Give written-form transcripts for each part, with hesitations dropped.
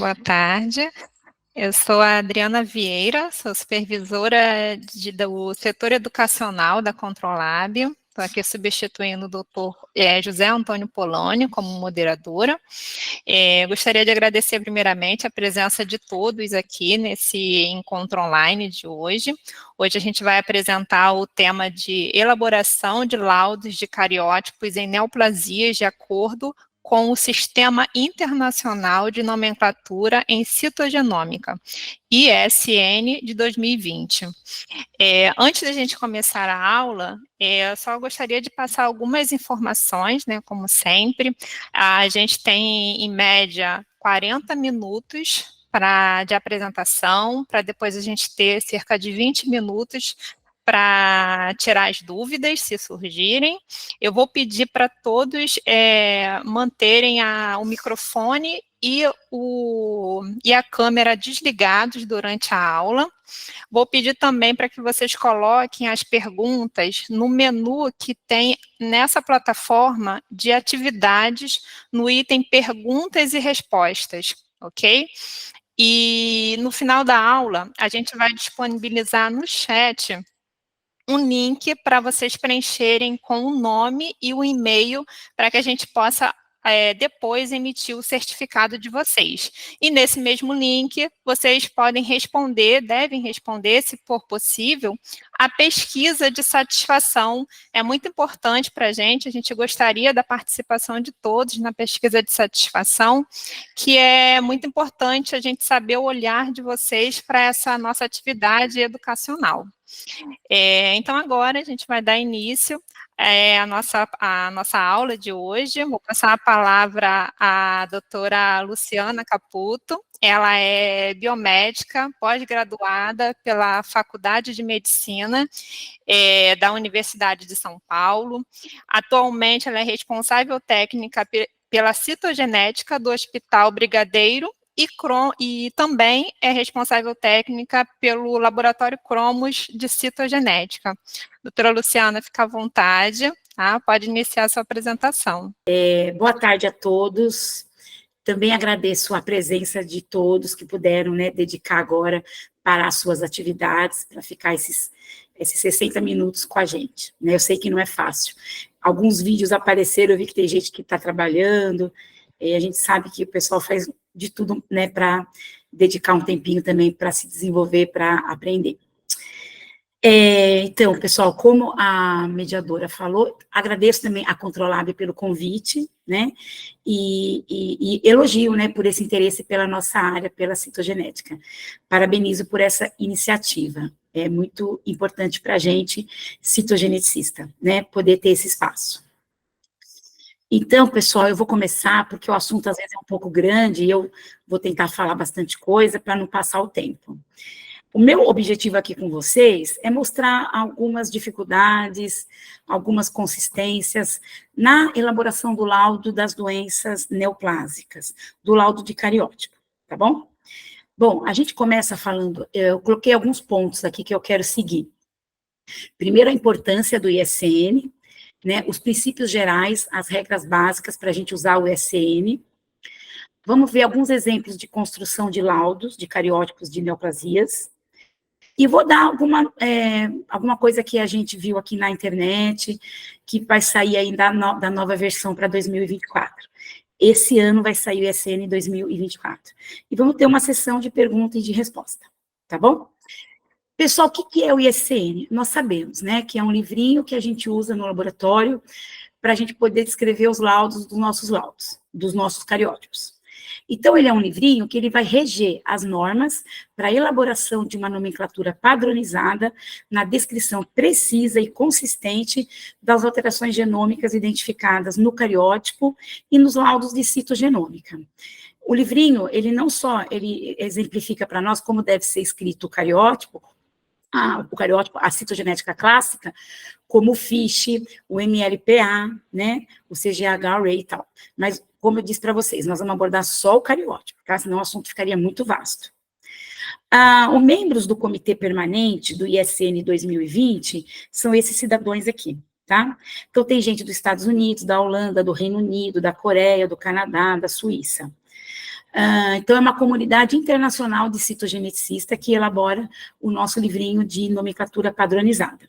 boa tarde. Eu sou a Adriana Vieira, sou supervisora do setor educacional da Controlab. Estou aqui substituindo o doutor José Antônio Polônio como moderadora. Gostaria de agradecer primeiramente a presença de todos aqui nesse encontro online de hoje. Hoje a gente vai apresentar o tema de elaboração de laudos de cariótipos em neoplasias de acordo com o Sistema Internacional de Nomenclatura em Citogenômica, ISN de 2020. Antes da gente começar a aula, eu só gostaria de passar algumas informações, né, como sempre. A gente tem, em média, 40 minutos de apresentação, para depois a gente ter cerca de 20 minutos para tirar as dúvidas, se surgirem. Eu vou pedir para todos manterem o microfone e a câmera desligados durante a aula. Vou pedir também para que vocês coloquem as perguntas no menu que tem nessa plataforma de atividades, no item perguntas e respostas, ok? E no final da aula, a gente vai disponibilizar no chat um link para vocês preencherem com o nome e o e-mail para que a gente possa depois emitir o certificado de vocês. E nesse mesmo link, vocês podem responder, devem responder, se for possível, a pesquisa de satisfação. É muito importante para a gente gostaria da participação de todos na pesquisa de satisfação, que é muito importante a gente saber o olhar de vocês para essa nossa atividade educacional. Então, agora a gente vai dar início à nossa aula de hoje. Vou passar a palavra à doutora Luciana Caputo. Ela é biomédica, pós-graduada pela Faculdade de Medicina da Universidade de São Paulo. Atualmente, ela é responsável técnica pela citogenética do Hospital Brigadeiro e também é responsável técnica pelo Laboratório Cromos de Citogenética. Doutora Luciana, fica à vontade, tá? Pode iniciar a sua apresentação. Boa tarde a todos. Também agradeço a presença de todos que puderam, né, dedicar agora para as suas atividades, para ficar esses 60 minutos com a gente, né? Eu sei que não é fácil. Alguns vídeos apareceram, eu vi que tem gente que está trabalhando, e a gente sabe que o pessoal faz de tudo, né, para dedicar um tempinho também para se desenvolver, para aprender. Então, pessoal, como a mediadora falou, agradeço também a Controlab pelo convite, né, e elogio, né, por esse interesse pela nossa área, pela citogenética. Parabenizo por essa iniciativa. É muito importante para a gente, citogeneticista, né, poder ter esse espaço. Então, pessoal, eu vou começar, porque o assunto às vezes é um pouco grande, e eu vou tentar falar bastante coisa para não passar o tempo. O meu objetivo aqui com vocês é mostrar algumas dificuldades, algumas consistências na elaboração do laudo das doenças neoplásicas, do laudo de cariótipo, tá bom? Bom, a gente começa falando, eu coloquei alguns pontos aqui que eu quero seguir. Primeiro, a importância do ISN, né, os princípios gerais, as regras básicas para a gente usar o ISN. Vamos ver alguns exemplos de construção de laudos de cariótipos de neoplasias. E vou dar alguma coisa que a gente viu aqui na internet, que vai sair aí da nova versão para 2024. Esse ano vai sair o ISN 2024. E vamos ter uma sessão de pergunta e de resposta, tá bom? Pessoal, o que é o ISN? Nós sabemos, né, que é um livrinho que a gente usa no laboratório para a gente poder descrever os laudos, dos nossos cariótipos. Então, ele é um livrinho que ele vai reger as normas para a elaboração de uma nomenclatura padronizada na descrição precisa e consistente das alterações genômicas identificadas no cariótipo e nos laudos de citogenômica. O livrinho, ele não só exemplifica para nós como deve ser escrito o cariótipo, a citogenética clássica, como o FISH, o MLPA, né, o CGH-array e tal. Mas, como eu disse para vocês, nós vamos abordar só o cariótipo, tá? Senão o assunto ficaria muito vasto. Os membros do Comitê Permanente do ISN 2020 são esses cidadãos aqui, tá? Então, tem gente dos Estados Unidos, da Holanda, do Reino Unido, da Coreia, do Canadá, da Suíça. Então, é uma comunidade internacional de citogeneticista que elabora o nosso livrinho de nomenclatura padronizada.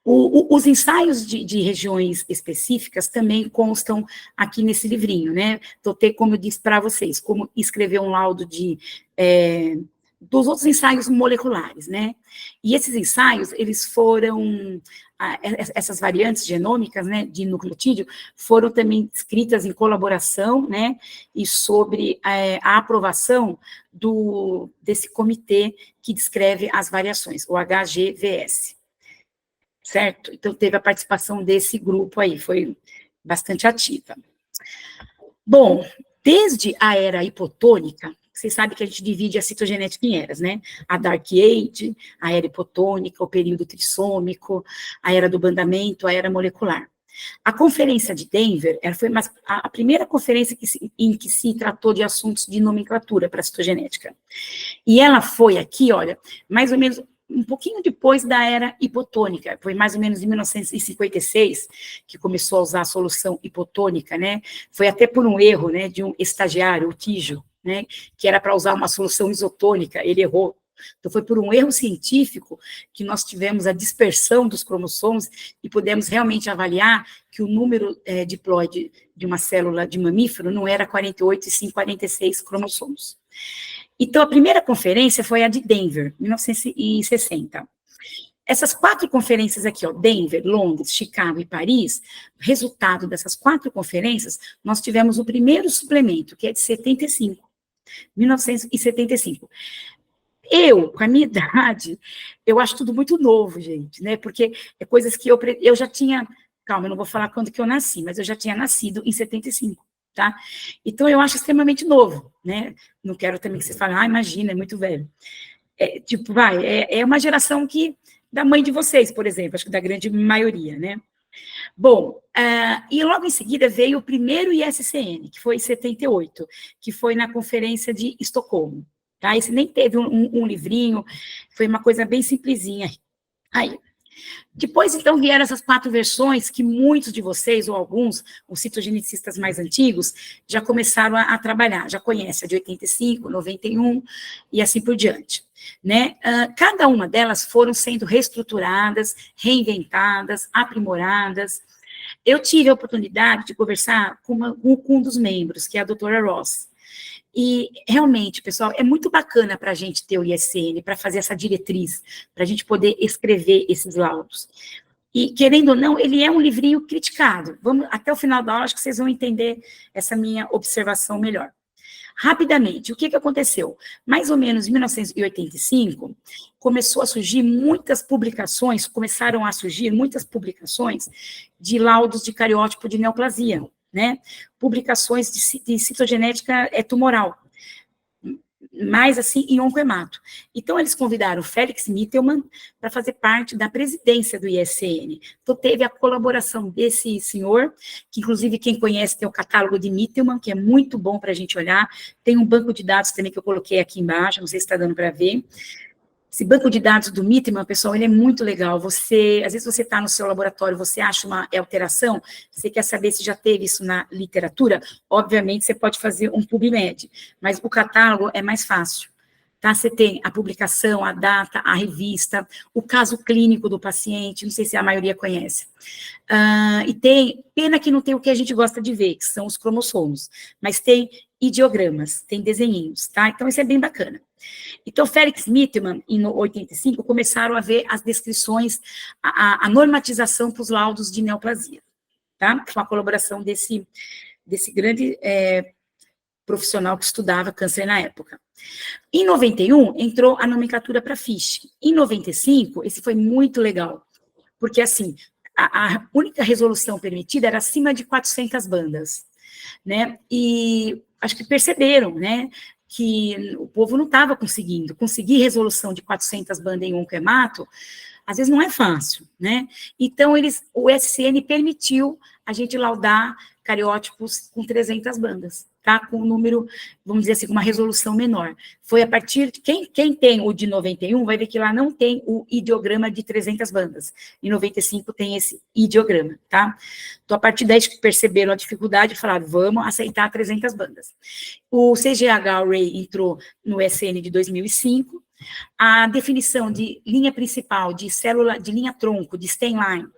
Os ensaios de regiões específicas também constam aqui nesse livrinho, né? Então, como eu disse para vocês, como escrever um laudo dos outros ensaios moleculares, né? E esses ensaios, eles foram, essas variantes genômicas, né, de nucleotídeo, foram também escritas em colaboração, né, e sobre a aprovação desse comitê que descreve as variações, o HGVS. Certo? Então, teve a participação desse grupo aí, foi bastante ativa. Bom, desde a era hipotônica, vocês sabem que a gente divide a citogenética em eras, né? A Dark Age, a era hipotônica, o período trissômico, a era do bandamento, a era molecular. A conferência de Denver, ela foi a primeira conferência em que se tratou de assuntos de nomenclatura para a citogenética. E ela foi aqui, olha, mais ou menos um pouquinho depois da era hipotônica, foi mais ou menos em 1956 que começou a usar a solução hipotônica, né? Foi até por um erro, né, de um estagiário, o Tijo, né, que era para usar uma solução isotônica, ele errou. Então, foi por um erro científico que nós tivemos a dispersão dos cromossomos e pudemos realmente avaliar que o número diploide de uma célula de mamífero não era 48, e sim 46 cromossomos. Então, a primeira conferência foi a de Denver, 1960. Essas 4 conferências aqui, ó, Denver, Londres, Chicago e Paris, resultado dessas 4 conferências, nós tivemos o primeiro suplemento, que é de 1975. Eu, com a minha idade, eu acho tudo muito novo, gente, né? Porque é coisas que eu já tinha... Calma, eu não vou falar quando que eu nasci, mas eu já tinha nascido em 75. Tá? Então, eu acho extremamente novo, né? Não quero também que vocês falem, imagina, é muito velho. É uma geração da mãe de vocês, por exemplo, acho que da grande maioria, né? Bom, e logo em seguida veio o primeiro ISCN, que foi em 78, que foi na Conferência de Estocolmo, tá? Esse nem teve um livrinho, foi uma coisa bem simplesinha. Aí, depois, então, vieram essas 4 versões que muitos de vocês, ou alguns, os citogeneticistas mais antigos, já começaram a trabalhar, já conhecem a de 85, 91 e assim por diante. Né? Cada uma delas foram sendo reestruturadas, reinventadas, aprimoradas. Eu tive a oportunidade de conversar com um dos membros, que é a doutora Ross. E, realmente, pessoal, é muito bacana para a gente ter o ISCN, para fazer essa diretriz, para a gente poder escrever esses laudos. E, querendo ou não, ele é um livrinho criticado. Até o final da aula, acho que vocês vão entender essa minha observação melhor. Rapidamente, o que aconteceu? Mais ou menos em 1985, começaram a surgir muitas publicações de laudos de cariótipo de neoplasia, né? Publicações de citogenética tumoral, mais assim, em oncohemato. Então, eles convidaram o Felix Mittelmann para fazer parte da presidência do ISCN. Então, teve a colaboração desse senhor, que inclusive quem conhece tem o catálogo de Mittelmann, que é muito bom para a gente olhar. Tem um banco de dados também que eu coloquei aqui embaixo, não sei se está dando para ver. Esse banco de dados do Mittelmann, pessoal, ele é muito legal. Às vezes você está no seu laboratório, você acha uma alteração, você quer saber se já teve isso na literatura, obviamente você pode fazer um PubMed, mas o catálogo é mais fácil. Tá? Você tem a publicação, a data, a revista, o caso clínico do paciente, não sei se a maioria conhece. E pena que não tem o que a gente gosta de ver, que são os cromossomos, mas tem ideogramas, tem desenhinhos, tá? Então, isso é bem bacana. Então, Felix Mittelmann, em 85, começaram a ver as descrições, a normatização para os laudos de neoplasia, tá? Com a colaboração desse grande profissional que estudava câncer na época. Em 91, entrou a nomenclatura para FISH. Em 95, esse foi muito legal, porque, assim, a única resolução permitida era acima de 400 bandas, né? E acho que perceberam, né, que o povo não estava conseguir resolução de 400 bandas em oncohemato, às vezes não é fácil, né? Então, o SCN permitiu a gente laudar cariótipos com 300 bandas, está com um número, vamos dizer assim, com uma resolução menor. Foi a partir de, quem tem o de 91, vai ver que lá não tem o ideograma de 300 bandas, em 95 tem esse ideograma, tá? Então, a partir daí, que perceberam a dificuldade, falaram, vamos aceitar 300 bandas. O CGH-Array entrou no SN de 2005, a definição de linha principal, de célula, de linha tronco, de stemline,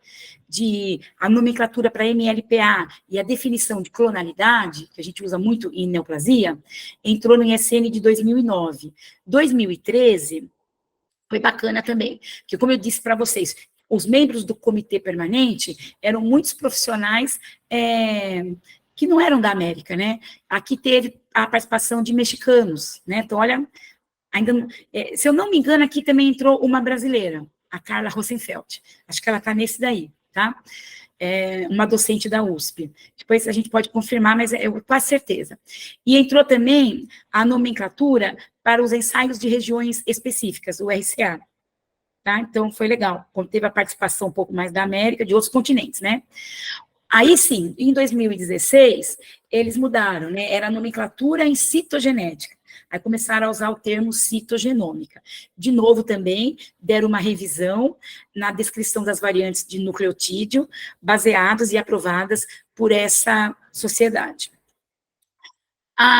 a nomenclatura para MLPA e a definição de clonalidade, que a gente usa muito em neoplasia, entrou no ISN de 2009. 2013 foi bacana também, porque como eu disse para vocês, os membros do comitê permanente eram muitos profissionais que não eram da América, né? Aqui teve a participação de mexicanos, né? Então, olha, ainda, se eu não me engano, aqui também entrou uma brasileira, a Carla Rosenfeld. Acho que ela está nesse daí, tá? Uma docente da USP. Depois a gente pode confirmar, mas eu quase certeza. E entrou também a nomenclatura para os ensaios de regiões específicas, o RCA. Tá? Então, foi legal. Teve a participação um pouco mais da América, de outros continentes, né? Aí, sim, em 2016, eles mudaram, né? Era a nomenclatura em citogenética. Aí começaram a usar o termo citogenômica. De novo, também, deram uma revisão na descrição das variantes de nucleotídeo, baseadas e aprovadas por essa sociedade.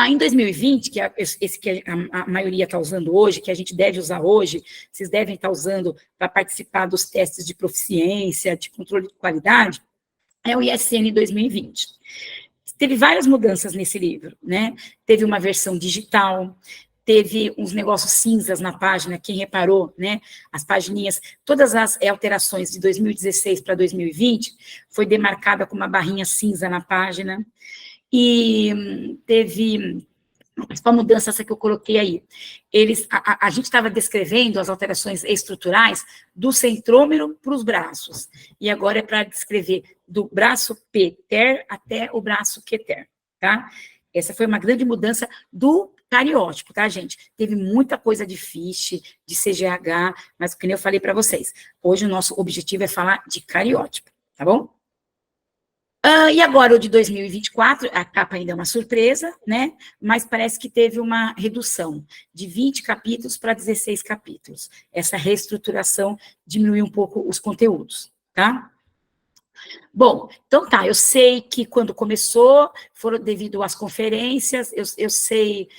Em 2020, que é esse que a maioria está usando hoje, que a gente deve usar hoje, vocês devem estar usando para participar dos testes de proficiência, de controle de qualidade, é o ISN 2020. Teve várias mudanças nesse livro, né? Teve uma versão digital, teve uns negócios cinzas na página, quem reparou, né? As pagininhas, todas as alterações de 2016 para 2020 foi demarcada com uma barrinha cinza na página, e teve a mudança essa que eu coloquei aí. A gente estava descrevendo as alterações estruturais do centrômero para os braços, e agora é para descrever do braço P-ter até o braço Q-ter, tá? Essa foi uma grande mudança do cariótipo, tá, gente? Teve muita coisa de FISH, de CGH, mas como eu falei para vocês, hoje o nosso objetivo é falar de cariótipo, tá bom? E agora o de 2024, a capa ainda é uma surpresa, né? Mas parece que teve uma redução de 20 capítulos para 16 capítulos. Essa reestruturação diminuiu um pouco os conteúdos, tá? Bom, então tá, eu sei que quando começou, foram devido às conferências, eu sei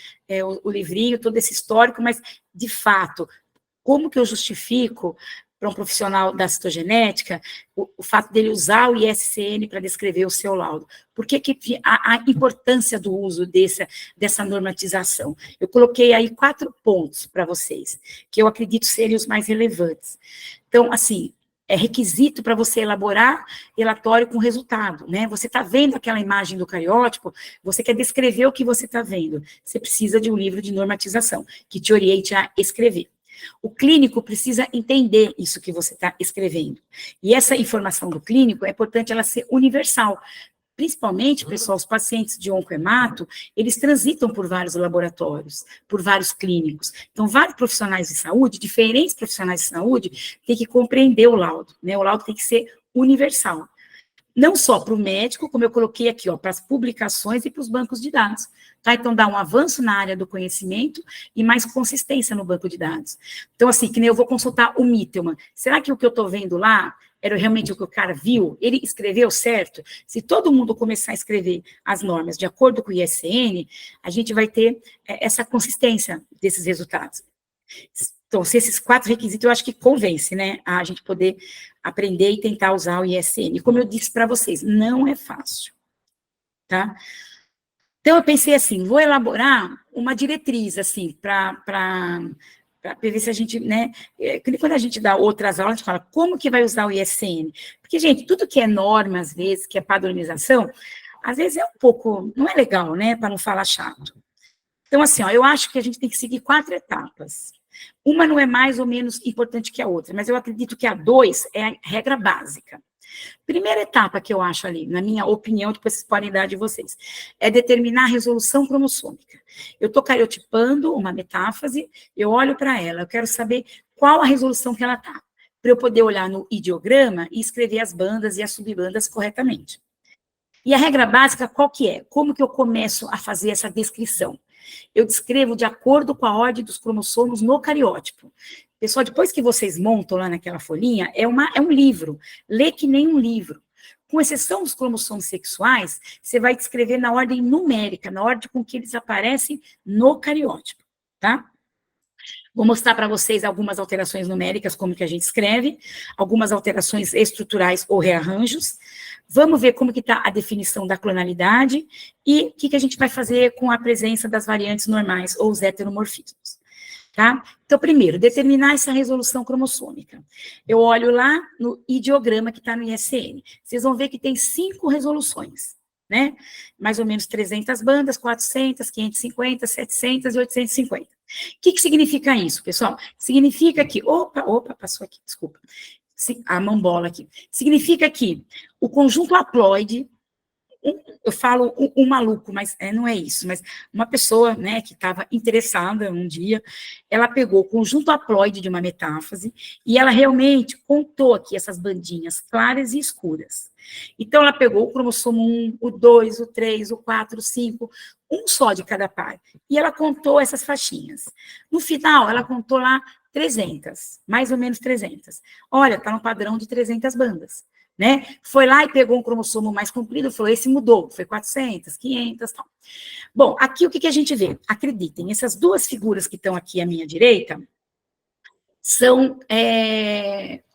o livrinho, todo esse histórico, mas, de fato, como que eu justifico para um profissional da citogenética, o fato dele usar o ISCN para descrever o seu laudo? Por que a importância do uso dessa normatização? Eu coloquei aí 4 pontos para vocês, que eu acredito serem os mais relevantes. Então, assim, é requisito para você elaborar relatório com resultado, né? Você está vendo aquela imagem do cariótipo, você quer descrever o que você está vendo, você precisa de um livro de normatização, que te oriente a escrever. O clínico precisa entender isso que você está escrevendo. E essa informação do clínico, é importante ela ser universal. Principalmente, pessoal, os pacientes de oncohemato, eles transitam por vários laboratórios, por vários clínicos. Então, vários profissionais de saúde, diferentes profissionais de saúde, têm que compreender o laudo, né? O laudo tem que ser universal. Não só para o médico, como eu coloquei aqui, ó, para as publicações e para os bancos de dados. Tá? Então, dá um avanço na área do conhecimento e mais consistência no banco de dados. Então, assim, que nem eu vou consultar o Mittelman. Será que o que eu estou vendo lá era realmente o que o cara viu? Ele escreveu certo? Se todo mundo começar a escrever as normas de acordo com o ISN, a gente vai ter essa consistência desses resultados. Então, se esses 4 requisitos, eu acho que convence, né, a gente poder aprender e tentar usar o ISN. Como eu disse para vocês, não é fácil, tá? Então, eu pensei assim, vou elaborar uma diretriz, assim, para ver se a gente, né, quando a gente dá outras aulas, a gente fala, como que vai usar o ISN? Porque, gente, tudo que é norma, às vezes, que é padronização, às vezes é um pouco, não é legal, né, para não falar chato. Então, assim, ó, eu acho que a gente tem que seguir 4 etapas. Uma não é mais ou menos importante que a outra, mas eu acredito que a 2 é a regra básica. Primeira etapa que eu acho ali, na minha opinião, depois vocês podem dar de vocês, é determinar a resolução cromossômica. Eu estou cariotipando uma metáfase, eu olho para ela, eu quero saber qual a resolução que ela está, para eu poder olhar no ideograma e escrever as bandas e as subbandas corretamente. E a regra básica qual que é? Como que eu começo a fazer essa descrição? Eu descrevo de acordo com a ordem dos cromossomos no cariótipo. Pessoal, depois que vocês montam lá naquela folhinha, é um livro. Lê que nem um livro. Com exceção dos cromossomos sexuais, você vai descrever na ordem numérica, na ordem com que eles aparecem no cariótipo, tá? Vou mostrar para vocês algumas alterações numéricas, como que a gente escreve, algumas alterações estruturais ou rearranjos. Vamos ver como que está a definição da clonalidade e o que a gente vai fazer com a presença das variantes normais ou os heteromorfismos. Tá? Então, primeiro, determinar essa resolução cromossômica. Eu olho lá no ideograma que está no ISN. Vocês vão ver que tem 5 resoluções, né? Mais ou menos 300 bandas, 400, 550, 700 e 850. O que significa isso, pessoal? Significa que... Opa, passou aqui, desculpa. A mão bola aqui. Significa que o conjunto haploide... Eu falo um maluco, mas não é isso, mas uma pessoa, né, que estava interessada um dia, ela pegou o conjunto haploide de uma metáfase e ela realmente contou aqui essas bandinhas claras e escuras. Então, ela pegou o cromossomo 1, o 2, o 3, o 4, o 5, um só de cada par, e ela contou essas faixinhas. No final, ela contou lá 300, mais ou menos 300. Olha, está no padrão de 300 bandas. Né? Foi lá e pegou um cromossomo mais comprido e falou, esse mudou, foi 400, 500, tal. Bom, aqui o que a gente vê? Acreditem, essas duas figuras que estão aqui à minha direita são,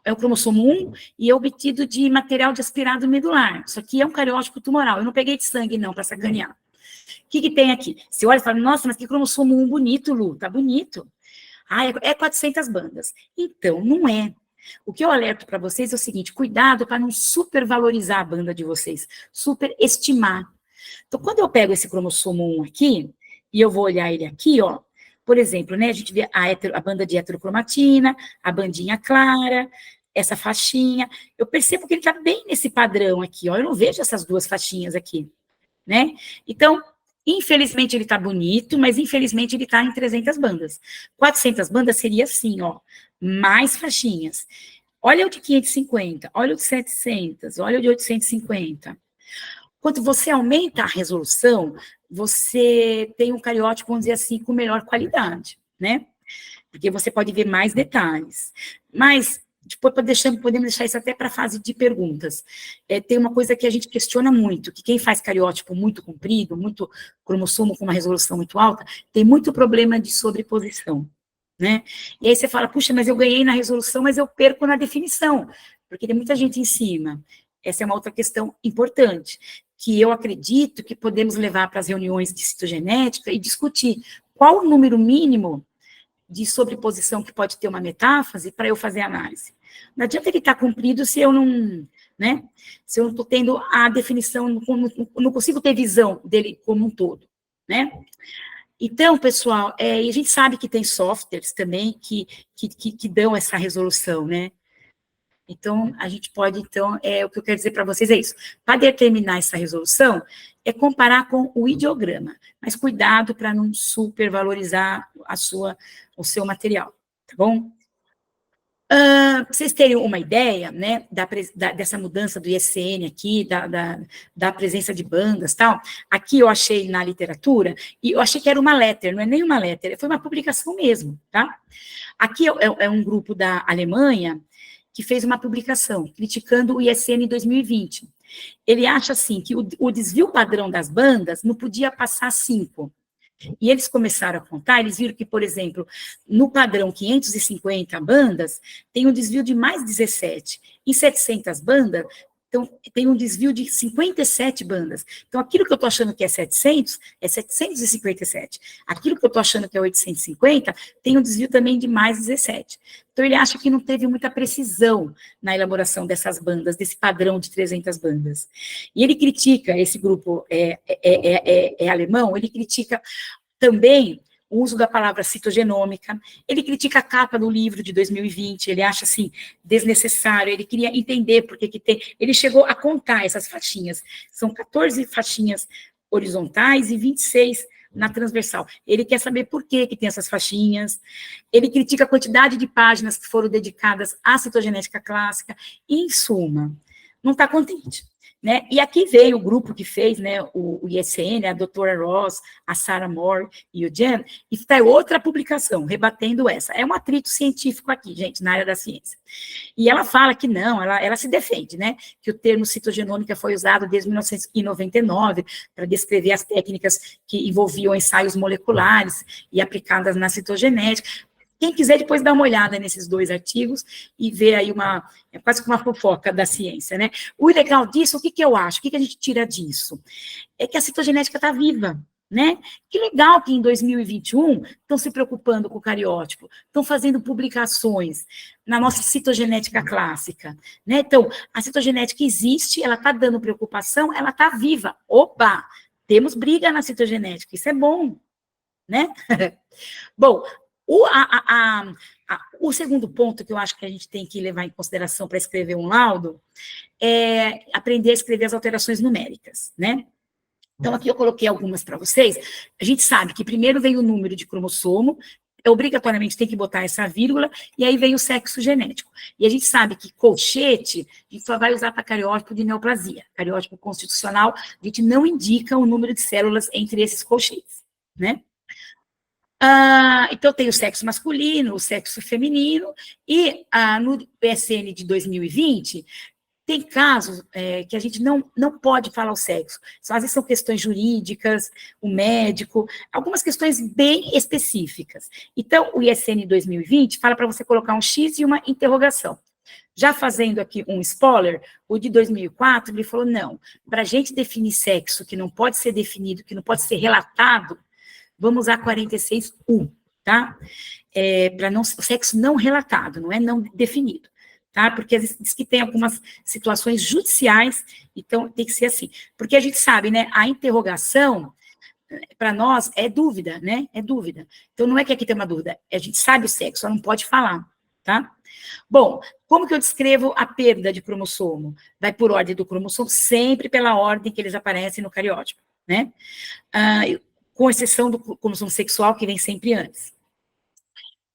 o cromossomo 1 e é obtido de material de aspirado medular. Isso aqui é um cariótipo tumoral, eu não peguei de sangue não, para sacanear. O que tem aqui? Você olha e fala, nossa, mas que cromossomo 1 bonito, Lu, tá bonito. Ah, é 400 bandas. Então, não é. O que eu alerto para vocês é o seguinte, cuidado para não supervalorizar a banda de vocês, superestimar. Então, quando eu pego esse cromossomo 1 aqui, e eu vou olhar ele aqui, ó, por exemplo, né, a gente vê a banda de heterocromatina, a bandinha clara, essa faixinha, eu percebo que ele está bem nesse padrão aqui, ó, eu não vejo essas duas faixinhas aqui, né? Então, infelizmente ele está bonito, mas infelizmente ele está em 300 bandas. 400 bandas seria assim, ó, mais faixinhas. Olha o de 550, olha o de 700, olha o de 850. Quando você aumenta a resolução, você tem um cariótipo, vamos dizer assim, com melhor qualidade, né? Porque você pode ver mais detalhes. Mas, depois podemos deixar isso até para a fase de perguntas. Tem uma coisa que a gente questiona muito, que quem faz cariótipo muito comprido, muito cromossomo com uma resolução muito alta, tem muito problema de sobreposição. Né? E aí você fala, puxa, mas eu ganhei na resolução, mas eu perco na definição, porque tem muita gente em cima. Essa é uma outra questão importante, que eu acredito que podemos levar para as reuniões de citogenética e discutir qual o número mínimo de sobreposição que pode ter uma metáfase para eu fazer análise. Não adianta ele estar comprido se eu não, né? Se eu não estou tendo a definição, não consigo ter visão dele como um todo, né? Então, pessoal, e a gente sabe que tem softwares também que dão essa resolução, né? Então, a gente pode, então, o que eu quero dizer para vocês é isso. Para determinar essa resolução, é comparar com o ideograma, mas cuidado para não supervalorizar o seu material, tá bom? Para vocês terem uma ideia, né, dessa mudança do ISN aqui, da presença de bandas e tal, aqui eu achei na literatura, e eu achei que era uma letter, não é nem uma letter, foi uma publicação mesmo, tá? Aqui é um grupo da Alemanha que fez uma publicação criticando o ISN em 2020. Ele acha, assim, que o desvio padrão das bandas não podia passar 5. E eles começaram a contar, eles viram que, por exemplo, no padrão 550 bandas, tem um desvio de mais 17. Em 700 bandas, então, tem um desvio de 57 bandas. Então, aquilo que eu estou achando que é 700, é 757. Aquilo que eu estou achando que é 850, tem um desvio também de mais 17. Então, ele acha que não teve muita precisão na elaboração dessas bandas, desse padrão de 300 bandas. E ele critica, esse grupo alemão, ele critica também o uso da palavra citogenômica, ele critica a capa do livro de 2020, ele acha, assim, desnecessário, ele queria entender por que tem... Ele chegou a contar essas faixinhas, são 14 faixinhas horizontais e 26 na transversal. Ele quer saber por que tem essas faixinhas, ele critica a quantidade de páginas que foram dedicadas à citogenética clássica, e, em suma, não está contente. né? E aqui veio o grupo que fez, né, o ISN, a doutora Ross, a Sarah Moore e o Jen, e está outra publicação, rebatendo essa. É um atrito científico aqui, gente, na área da ciência. E ela fala que não, ela se defende, né, que o termo citogenômica foi usado desde 1999 para descrever as técnicas que envolviam ensaios moleculares e aplicadas na citogenética. Quem quiser depois dar uma olhada nesses 2 artigos e ver aí é quase que uma fofoca da ciência, né? O legal disso, o que eu acho? O que a gente tira disso? É que a citogenética está viva, né? Que legal que em 2021 estão se preocupando com o cariótipo, estão fazendo publicações na nossa citogenética clássica, né? Então, a citogenética existe, ela está dando preocupação, ela está viva. Opa, temos briga na citogenética, isso é bom, né? Bom, o segundo ponto que eu acho que a gente tem que levar em consideração para escrever um laudo é aprender a escrever as alterações numéricas, né? Então, aqui eu coloquei algumas para vocês. A gente sabe que primeiro vem o número de cromossomo, obrigatoriamente tem que botar essa vírgula, e aí vem o sexo genético. E a gente sabe que colchete, a gente só vai usar para cariótipo de neoplasia. Cariótipo constitucional, a gente não indica o número de células entre esses colchetes, né? Então, tem o sexo masculino, o sexo feminino, e no PSN de 2020, tem casos que a gente não pode falar o sexo. Às vezes são questões jurídicas, o médico, algumas questões bem específicas. Então, o ISN 2020 fala para você colocar um X e uma interrogação. Já fazendo aqui um spoiler, o de 2004, ele falou, não, para a gente definir sexo que não pode ser definido, que não pode ser relatado, vamos usar 46U, tá? Para o sexo não relatado, não é não definido, tá? Porque às vezes diz que tem algumas situações judiciais, então tem que ser assim. Porque a gente sabe, né, a interrogação, para nós, é dúvida, né? É dúvida. Então não é que aqui tem uma dúvida, a gente sabe o sexo, só não pode falar, tá? Bom, como que eu descrevo a perda de cromossomo? Vai por ordem do cromossomo, sempre pela ordem que eles aparecem no cariótipo, né? Com exceção do cromossomo sexual, que vem sempre antes.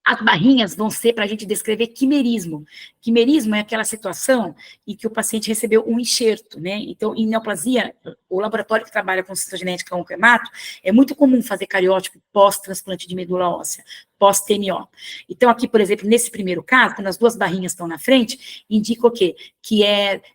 As barrinhas vão ser para a gente descrever quimerismo. Quimerismo é aquela situação em que o paciente recebeu um enxerto, né? Então, em neoplasia, o laboratório que trabalha com citogenética oncohemato, é muito comum fazer cariótipo pós-transplante de medula óssea, pós-TMO. Então, aqui, por exemplo, nesse primeiro caso, quando as 2 barrinhas estão na frente, indica o quê? Que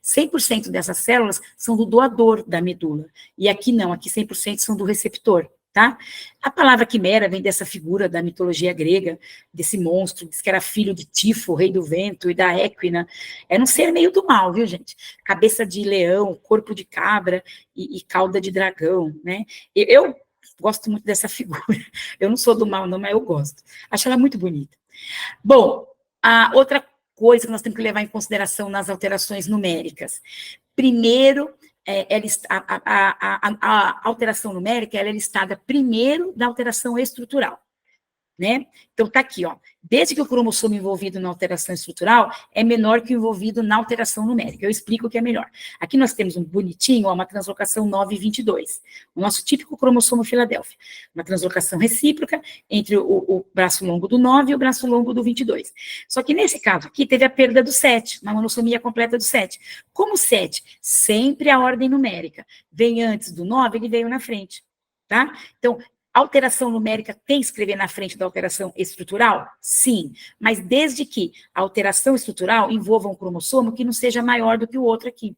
100% dessas células são do doador da medula. E aqui não, aqui 100% são do receptor. Tá? A palavra quimera vem dessa figura da mitologia grega, desse monstro, diz que era filho de Tifo, rei do vento, e da Équina. Era um ser meio do mal, viu, gente? Cabeça de leão, corpo de cabra e cauda de dragão, né? Eu gosto muito dessa figura. Eu não sou do mal, não, mas eu gosto. Acho ela muito bonita. Bom, a outra coisa que nós temos que levar em consideração nas alterações numéricas. Primeiro, a alteração numérica ela é listada primeiro da alteração estrutural, né? Então, tá aqui, ó. Desde que o cromossomo envolvido na alteração estrutural é menor que o envolvido na alteração numérica. Eu explico o que é melhor. Aqui nós temos um bonitinho, ó, uma translocação 922. O nosso típico cromossomo Filadélfia. Uma translocação recíproca entre o braço longo do 9 e o braço longo do 22. Só que nesse caso aqui teve a perda do 7, uma monossomia completa do 7. Como o 7, sempre a ordem numérica, vem antes do 9, ele veio na frente, tá? Então, alteração numérica tem que escrever na frente da alteração estrutural? Sim, mas desde que a alteração estrutural envolva um cromossomo que não seja maior do que o outro aqui.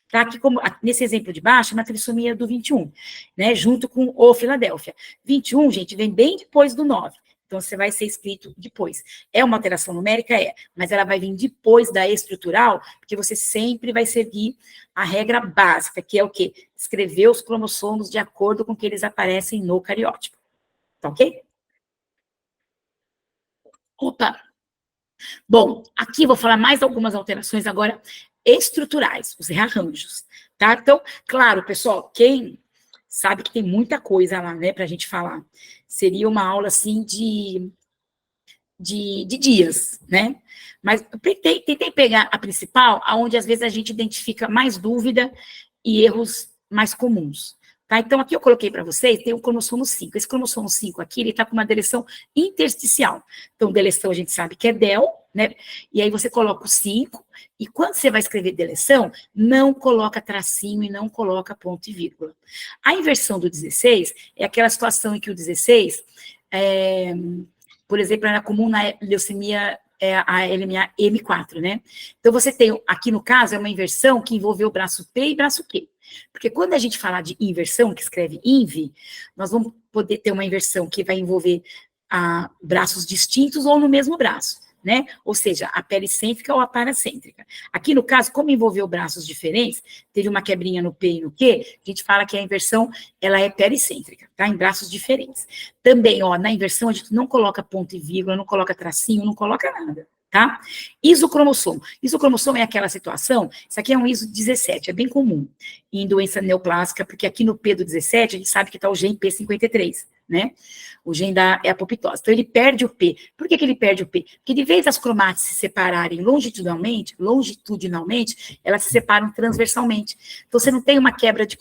Tá? Aqui, como, nesse exemplo de baixo, uma trissomia do 21, né, junto com o Filadélfia. 21, gente, vem bem depois do 9. Então, você vai ser escrito depois. É uma alteração numérica? É, mas ela vai vir depois da estrutural, porque você sempre vai seguir a regra básica, que é o quê? Escrever os cromossomos de acordo com que eles aparecem no cariótipo. Tá ok? Opa! Bom, aqui vou falar mais algumas alterações agora estruturais, os rearranjos, tá? Então, claro, pessoal, quem sabe que tem muita coisa lá, né, pra gente falar. Seria uma aula, assim, de dias, né? Mas eu tentei pegar a principal, aonde às vezes a gente identifica mais dúvida e erros mais comuns. Tá? Então, aqui eu coloquei para vocês, tem o cromossomo 5. Esse cromossomo 5 aqui, ele está com uma deleção intersticial. Então, deleção a gente sabe que é del, né? E aí você coloca o 5, e quando você vai escrever deleção, não coloca tracinho e não coloca ponto e vírgula. A inversão do 16 é aquela situação em que o 16, por exemplo, era comum na leucemia, a LMA M4, né? Então você tem, aqui no caso, é uma inversão que envolveu o braço P e braço Q. Porque quando a gente falar de inversão, que escreve INV, nós vamos poder ter uma inversão que vai envolver braços distintos ou no mesmo braço, né? Ou seja, a pericêntrica ou a paracêntrica. Aqui, no caso, como envolveu braços diferentes, teve uma quebrinha no P e no Q, a gente fala que a inversão, ela é pericêntrica, tá? Em braços diferentes. Também, ó, na inversão, a gente não coloca ponto e vírgula, não coloca tracinho, não coloca nada, tá? Isocromossomo. Isocromossomo é aquela situação, isso aqui é um ISO 17, é bem comum em doença neoplásica, porque aqui no P do 17, a gente sabe que está o gene P53, né? O gene da apoptose. Então, ele perde o P. Por que ele perde o P? Porque de vez as cromátides se separarem longitudinalmente, elas se separam transversalmente. Então, você não tem uma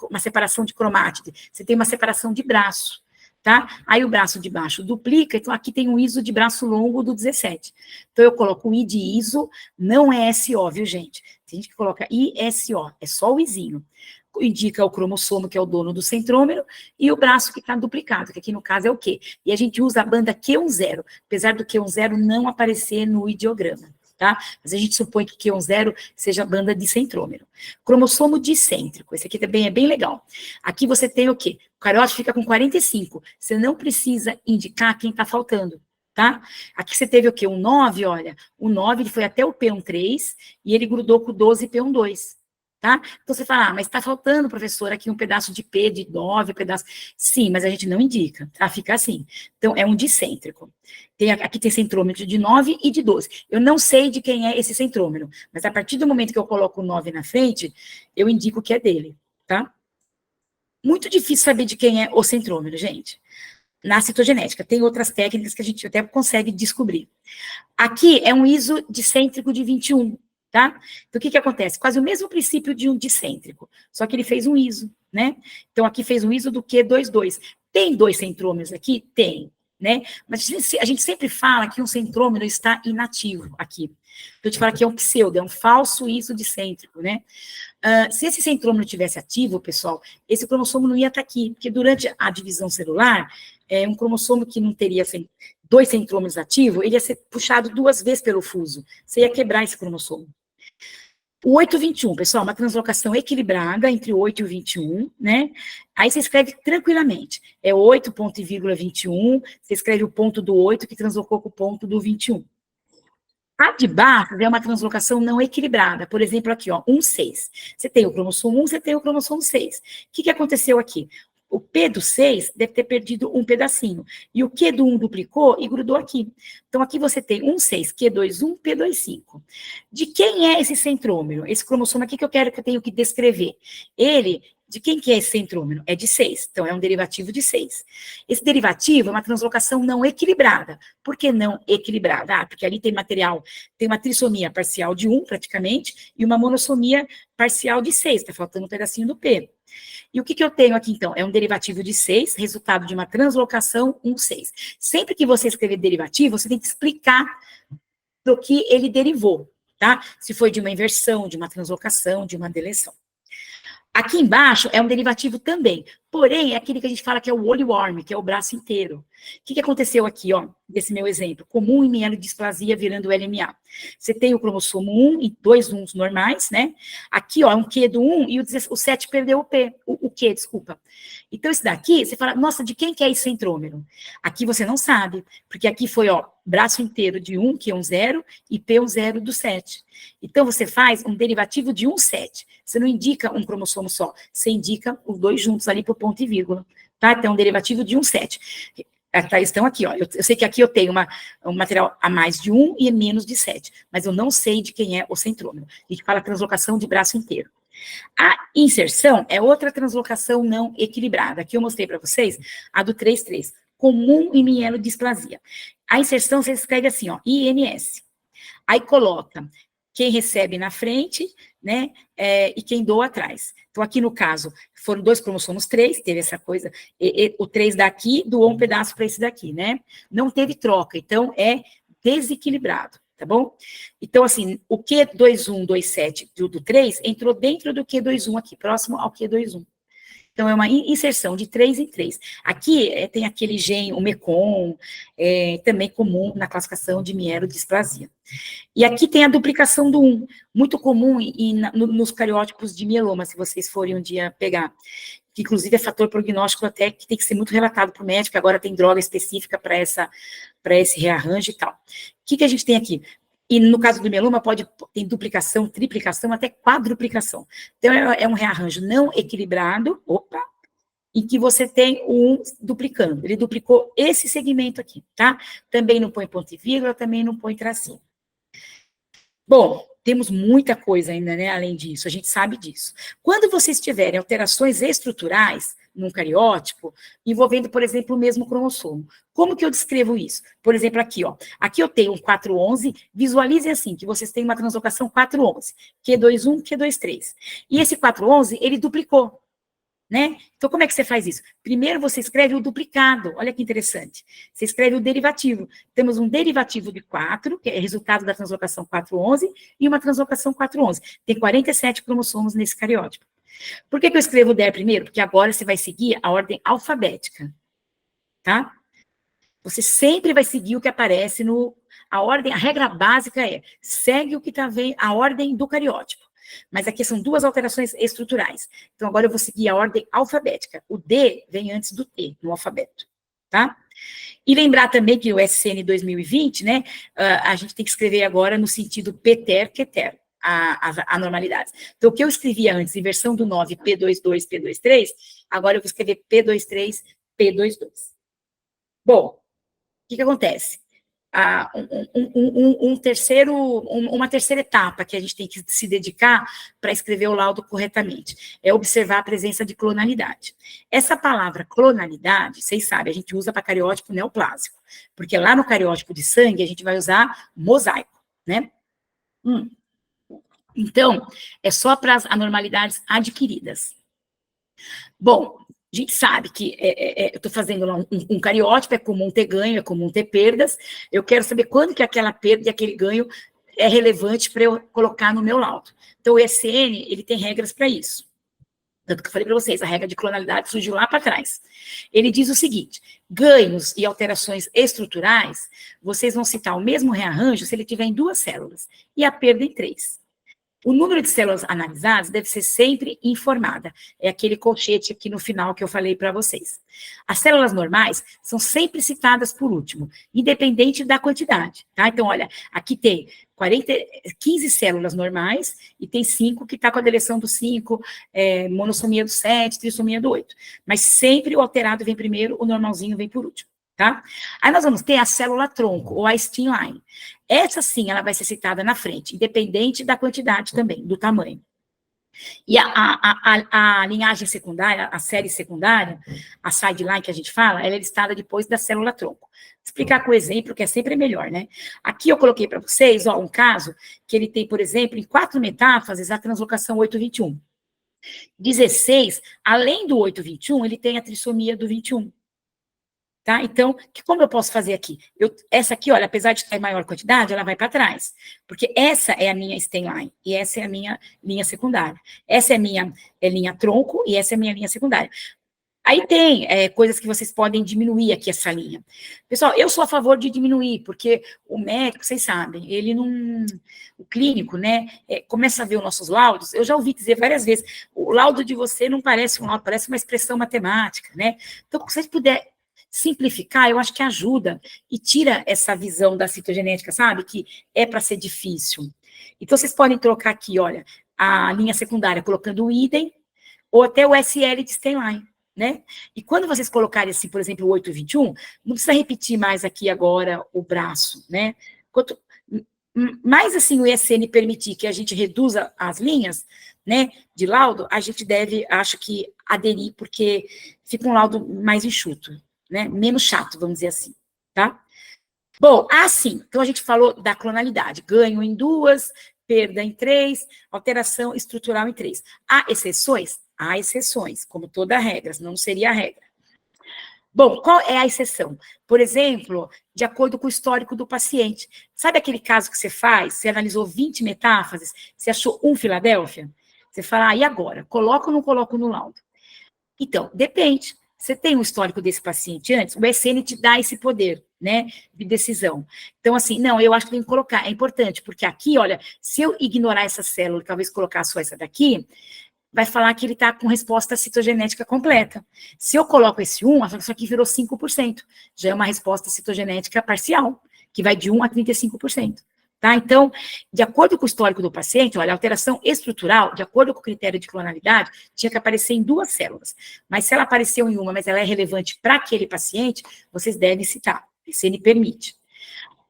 uma separação de cromátide, você tem uma separação de braço, tá? Aí o braço de baixo duplica, então aqui tem um ISO de braço longo do 17. Então, eu coloco o I de ISO, não é SO, viu, gente? Tem gente que coloca ISO, é só o Izinho. Indica o cromossomo, que é o dono do centrômero, e o braço que está duplicado, que aqui no caso é o Q. E a gente usa a banda Q10, apesar do Q10 não aparecer no ideograma, tá? Mas a gente supõe que Q10 seja a banda de centrômero. Cromossomo dicêntrico, esse aqui também é bem legal. Aqui você tem o quê? O cariótipo fica com 45, você não precisa indicar quem está faltando, tá? Aqui você teve o quê? Um 9, olha, o 9 ele foi até o P13 e ele grudou com o 12 P12. Tá? Então você fala, mas está faltando, professor, aqui um pedaço de P, de 9, pedaço... Sim, mas a gente não indica, tá? Fica assim. Então, é um dicêntrico. Aqui tem centrômero de 9 e de 12. Eu não sei de quem é esse centrômero, mas a partir do momento que eu coloco o 9 na frente, eu indico que é dele, tá? Muito difícil saber de quem é o centrômero, gente. Na citogenética, tem outras técnicas que a gente até consegue descobrir. Aqui é um ISO dicêntrico de 21, tá? Então, o que acontece? Quase o mesmo princípio de um dicêntrico, só que ele fez um ISO, né? Então, aqui fez um ISO do Q22. Tem 2 centrômeros aqui? Tem, né? Mas a gente sempre fala que um centrômero está inativo aqui. Então, eu te falo que é um pseudo, é um falso ISO dicêntrico, né? Se esse centrômero tivesse ativo, pessoal, esse cromossomo não ia estar aqui, porque durante a divisão celular, um cromossomo que não teria 2 centrômeros ativos, ele ia ser puxado 2 vezes pelo fuso. Você ia quebrar esse cromossomo. O 8,21, pessoal, uma translocação equilibrada entre o 8 e o 21, né? Aí você escreve tranquilamente. É 8,21, você escreve o ponto do 8 que translocou com o ponto do 21. A de baixo é uma translocação não equilibrada. Por exemplo, aqui, ó, 1,6. Você tem o cromossomo 1, você tem o cromossomo 6. O que aconteceu aqui? O P do 6 deve ter perdido um pedacinho. E o Q do 1 duplicou e grudou aqui. Então, aqui você tem 1,6, Q21, P25. De quem é esse centrômero? Esse cromossomo aqui que eu tenho que descrever. Ele, de quem que é esse centrômero? É de 6. Então, é um derivativo de 6. Esse derivativo é uma translocação não equilibrada. Por que não equilibrada? Porque ali tem material, tem uma trissomia parcial de 1, praticamente, e uma monossomia parcial de 6. Está faltando um pedacinho do P. E o que eu tenho aqui, então? É um derivativo de 6, resultado de uma translocação 1,6. Sempre que você escrever derivativo, você tem que explicar do que ele derivou, tá? Se foi de uma inversão, de uma translocação, de uma deleção. Aqui embaixo é um derivativo também, porém, é aquele que a gente fala que é o whole-worm, que é o braço inteiro. O que aconteceu aqui, ó, desse meu exemplo? Comum em mielodisplasia virando LMA. Você tem o cromossomo 1 e 2 1s normais, né? Aqui, ó, é um Q do 1 e o 7 perdeu o P, o Q, desculpa. Então, esse daqui, você fala, nossa, de quem que é esse centrômero? Aqui você não sabe, porque aqui foi, ó, braço inteiro de 1, Q10, e P10 do 7. Então, você faz um derivativo de 1,7. Você não indica um cromossomo só, você indica os 2 juntos ali por ponto e vírgula, tá? Então, um derivativo de 1,7. Estão aqui, ó. Eu sei que aqui eu tenho um material a mais de 1 e a menos de 7, mas eu não sei de quem é o centrômero. A gente fala translocação de braço inteiro. A inserção é outra translocação não equilibrada. Aqui eu mostrei para vocês a do 3,3, comum em mielodisplasia. A inserção você escreve assim, ó, INS. Aí coloca quem recebe na frente, né, e quem doa atrás. Então, aqui no caso, foram 2 cromossomos 3, teve essa coisa, o 3 daqui doou um pedaço para esse daqui, né? Não teve troca, então é desequilibrado, tá bom? Então, assim, o Q2127 do 3 entrou dentro do Q21 aqui, próximo ao Q21. Então, é uma inserção de 3 em 3. Aqui tem aquele gene, o MECOM, também comum na classificação de mielodisplasia. E aqui tem a duplicação do 1, muito comum nos cariótipos de mieloma, se vocês forem um dia pegar. Que, inclusive, é fator prognóstico até que tem que ser muito relatado para o médico, agora tem droga específica para esse rearranjo e tal. O que a gente tem aqui? E no caso do mieloma, tem duplicação, triplicação, até quadruplicação. Então, é um rearranjo não equilibrado, em que você tem o 1 duplicando. Ele duplicou esse segmento aqui, tá? Também não põe ponto e vírgula, também não põe tracinho. Bom, temos muita coisa ainda, né, além disso, a gente sabe disso. Quando vocês tiverem alterações estruturais num cariótipo, envolvendo, por exemplo, o mesmo cromossomo, como que eu descrevo isso? Por exemplo, aqui, ó, aqui eu tenho um 411, visualizem assim, que vocês têm uma translocação 411, Q21, Q23. E esse 411, ele duplicou. Né? Então, como é que você faz isso? Primeiro, você escreve o duplicado, olha que interessante. Você escreve o derivativo. Temos um derivativo de 4, que é resultado da translocação 411, e uma translocação 411. Tem 47 cromossomos nesse cariótipo. Por que eu escrevo o DER primeiro? Porque agora você vai seguir a ordem alfabética, tá? Você sempre vai seguir o que aparece a regra básica segue o que está vendo, a ordem do cariótipo. Mas aqui são duas alterações estruturais. Então, agora eu vou seguir a ordem alfabética. O D vem antes do T, no alfabeto, tá? E lembrar também que o SCN 2020, né, a gente tem que escrever agora no sentido PTER-QTER, a normalidade. Então, o que eu escrevia antes, em versão do 9, P22, P23, agora eu vou escrever P23, P22. Bom, o que acontece? Uma terceira etapa que a gente tem que se dedicar para escrever o laudo corretamente, é observar a presença de clonalidade. Essa palavra clonalidade, vocês sabem, a gente usa para cariótipo neoplásico, porque lá no cariótipo de sangue a gente vai usar mosaico, né? Então, é só para as anormalidades adquiridas. Bom, a gente sabe que eu estou fazendo lá um cariótipo, é comum ter ganho, é comum ter perdas. Eu quero saber quando que aquela perda e aquele ganho é relevante para eu colocar no meu laudo. Então, o ECN, ele tem regras para isso. Tanto que eu falei para vocês, a regra de clonalidade surgiu lá para trás. Ele diz o seguinte: ganhos e alterações estruturais, vocês vão citar o mesmo rearranjo se ele tiver em 2 células, e a perda em 3. O número de células analisadas deve ser sempre informada. É aquele colchete aqui no final que eu falei para vocês. As células normais são sempre citadas por último, independente da quantidade, tá? Então, olha, aqui tem 15 células normais e tem 5 que está com a deleção do 5, monossomia do 7, trissomia do 8. Mas sempre o alterado vem primeiro, o normalzinho vem por último. Tá? Aí nós vamos ter a célula tronco, ou a streamline. Essa sim, ela vai ser citada na frente, independente da quantidade também, do tamanho. E a linhagem secundária, a série secundária, a sideline que a gente fala, ela é listada depois da célula tronco. Vou explicar com o exemplo, que é sempre melhor, né? Aqui eu coloquei para vocês, ó, um caso que ele tem, por exemplo, em 4 metáfases, a translocação 821. 16, além do 821, ele tem a trissomia do 21. Tá? Então, como eu posso fazer aqui? Essa aqui, olha, apesar de estar em maior quantidade, ela vai para trás. Porque essa é a minha stem line, e essa é a minha linha secundária. Essa é a minha linha tronco, e essa é a minha linha secundária. Aí tem coisas que vocês podem diminuir aqui essa linha. Pessoal, eu sou a favor de diminuir, porque o médico, vocês sabem, ele não... O clínico, né, começa a ver os nossos laudos, eu já ouvi dizer várias vezes, o laudo de você não parece um laudo, parece uma expressão matemática, né? Então, se vocês puderem simplificar, eu acho que ajuda e tira essa visão da citogenética, sabe? Que é para ser difícil. Então, vocês podem trocar aqui, olha, a linha secundária colocando o idem, ou até o SL de Steinlein, né? E quando vocês colocarem assim, por exemplo, o 821, não precisa repetir mais aqui agora o braço, né? Quanto mais assim o ESN permitir que a gente reduza as linhas, né, de laudo, a gente deve, acho que, aderir, porque fica um laudo mais enxuto, né, menos chato, vamos dizer assim, tá? Bom, assim, então a gente falou da clonalidade, ganho em 2, perda em 3, alteração estrutural em 3. Há exceções? Há exceções, como toda regra, senão não seria a regra. Bom, qual é a exceção? Por exemplo, de acordo com o histórico do paciente. Sabe aquele caso que você faz, você analisou 20 metáfases, você achou um Filadélfia? Você fala, e agora? Coloco ou não coloco no laudo? Então, depende. Você tem um histórico desse paciente antes, o SN te dá esse poder, né, de decisão. Então, assim, não, eu acho que tem que colocar, é importante, porque aqui, olha, se eu ignorar essa célula, talvez colocar só essa daqui, vai falar que ele está com resposta citogenética completa. Se eu coloco esse 1, isso aqui virou 5%. Já é uma resposta citogenética parcial, que vai de 1 a 35%. Tá? Então, de acordo com o histórico do paciente, olha, a alteração estrutural, de acordo com o critério de clonalidade, tinha que aparecer em 2 células. Mas se ela apareceu em uma, mas ela é relevante para aquele paciente, vocês devem citar, se ele permite.